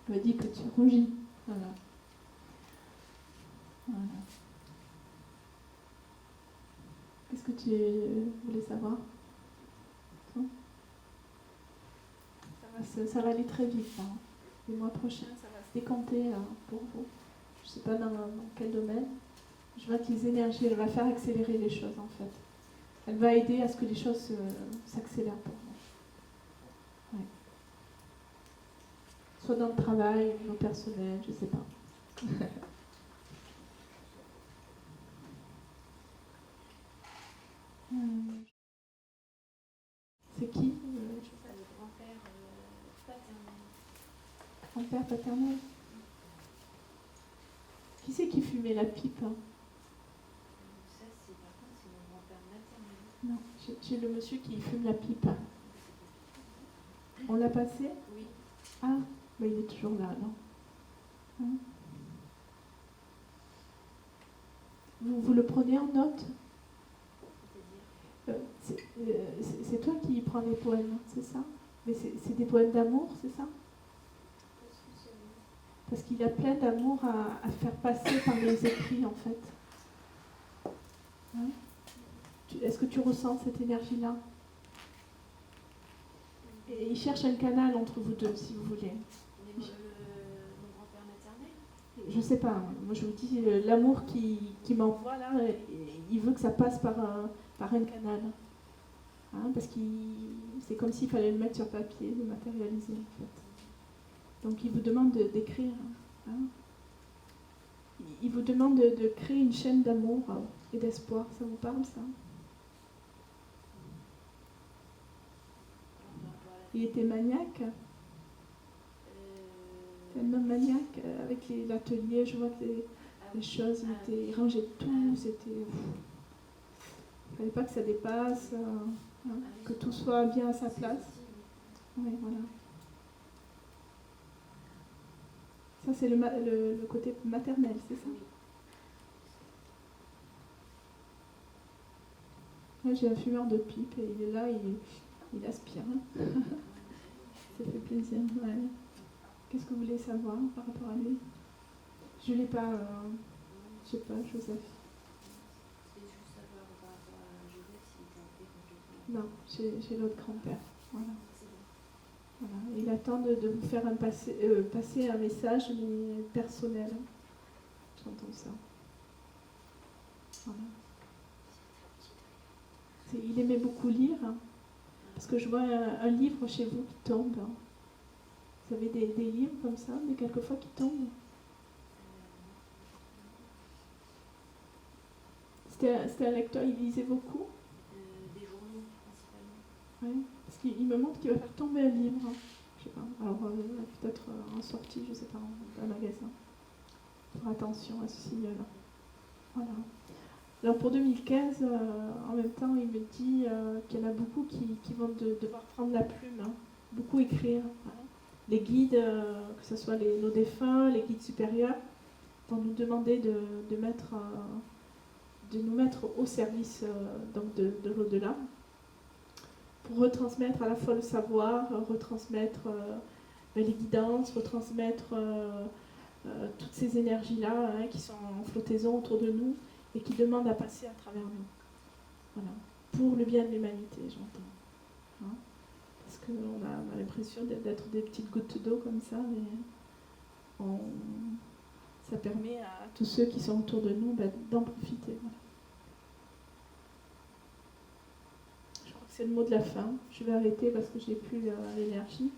Je me dis que tu rougis. Voilà. Voilà. Qu'est-ce que tu voulais savoir? Ça va aller très vite. Hein. Le mois prochain, ça va se décanter pour vous. Je ne sais pas dans quel domaine. Je vois que les énergies, elle va faire accélérer les choses en fait. Elle va aider à ce que les choses s'accélèrent pour vous. Ouais. Soit dans le travail, au niveau personnel, je ne sais pas. C'est qui Ça, le grand-père paternel. Grand-père paternel. Qui c'est qui fumait la pipe hein? Ça, c'est par contre, c'est mon grand-père maternel. Non, j'ai le monsieur qui fume la pipe. On l'a passé? Oui. Ah, bah il est toujours là, non hein? Vous le prenez en note? C'est toi qui prends les poèmes, c'est ça? Mais c'est des poèmes d'amour, c'est ça? Parce qu'il a plein d'amour à faire passer par les écrits, en fait. Hein? Est-ce que tu ressens cette énergie-là? Et il cherche un canal entre vous deux, si vous voulez. Mon grand-père je sais pas, moi je vous dis, l'amour qui m'envoie là, il veut que ça passe par un canal. Hein, parce que c'est comme s'il fallait le mettre sur papier, le matérialiser en fait. Donc il vous demande d'écrire. Hein. Il vous demande de créer une chaîne d'amour et d'espoir. Ça vous parle ça? Il était maniaque. C'est un homme maniaque avec l'atelier. Je vois que les choses, il rangeait tout. C'était. Il ne fallait pas que ça dépasse, hein, que tout soit bien à sa place. Oui, voilà. Ça, c'est le côté maternel, c'est ça? Là, j'ai un fumeur de pipe et il est là, il aspire. Hein. Ça fait plaisir. Ouais. Qu'est-ce que vous voulez savoir par rapport à lui? Je ne l'ai pas, je sais pas, Joseph. Non, j'ai l'autre grand-père. Voilà. Voilà. Il attend de vous faire passer un message, mais personnel. J'entends ça. Voilà. Il aimait beaucoup lire, hein, parce que je vois un livre chez vous qui tombe. Hein. Vous avez des livres comme ça, mais quelquefois qui tombent. C'était un lecteur, il lisait beaucoup. Des journaux, principalement. Oui, parce qu'il me montre qu'il va faire tomber un livre. Hein. Je sais pas. Alors, peut-être en sortie, je sais pas, dans un magasin. Faire attention à ce signe-là. Voilà. Alors pour 2015, en même temps, il me dit qu'il y en a beaucoup qui vont devoir prendre la plume, hein, beaucoup écrire. Hein. Les guides, que ce soit nos défunts, les guides supérieurs, vont nous demander de nous mettre au service donc de l'au-delà, pour retransmettre à la fois le savoir, retransmettre les guidances, retransmettre toutes ces énergies-là, hein, qui sont en flottaison autour de nous et qui demandent à passer à travers nous. Voilà. Pour le bien de l'humanité, j'entends. Hein, parce qu'on a l'impression d'être des petites gouttes d'eau comme ça, mais ça permet à tous ceux qui sont autour de nous d'en profiter. Voilà. Je crois que c'est le mot de la fin. Je vais arrêter parce que je n'ai plus l'énergie.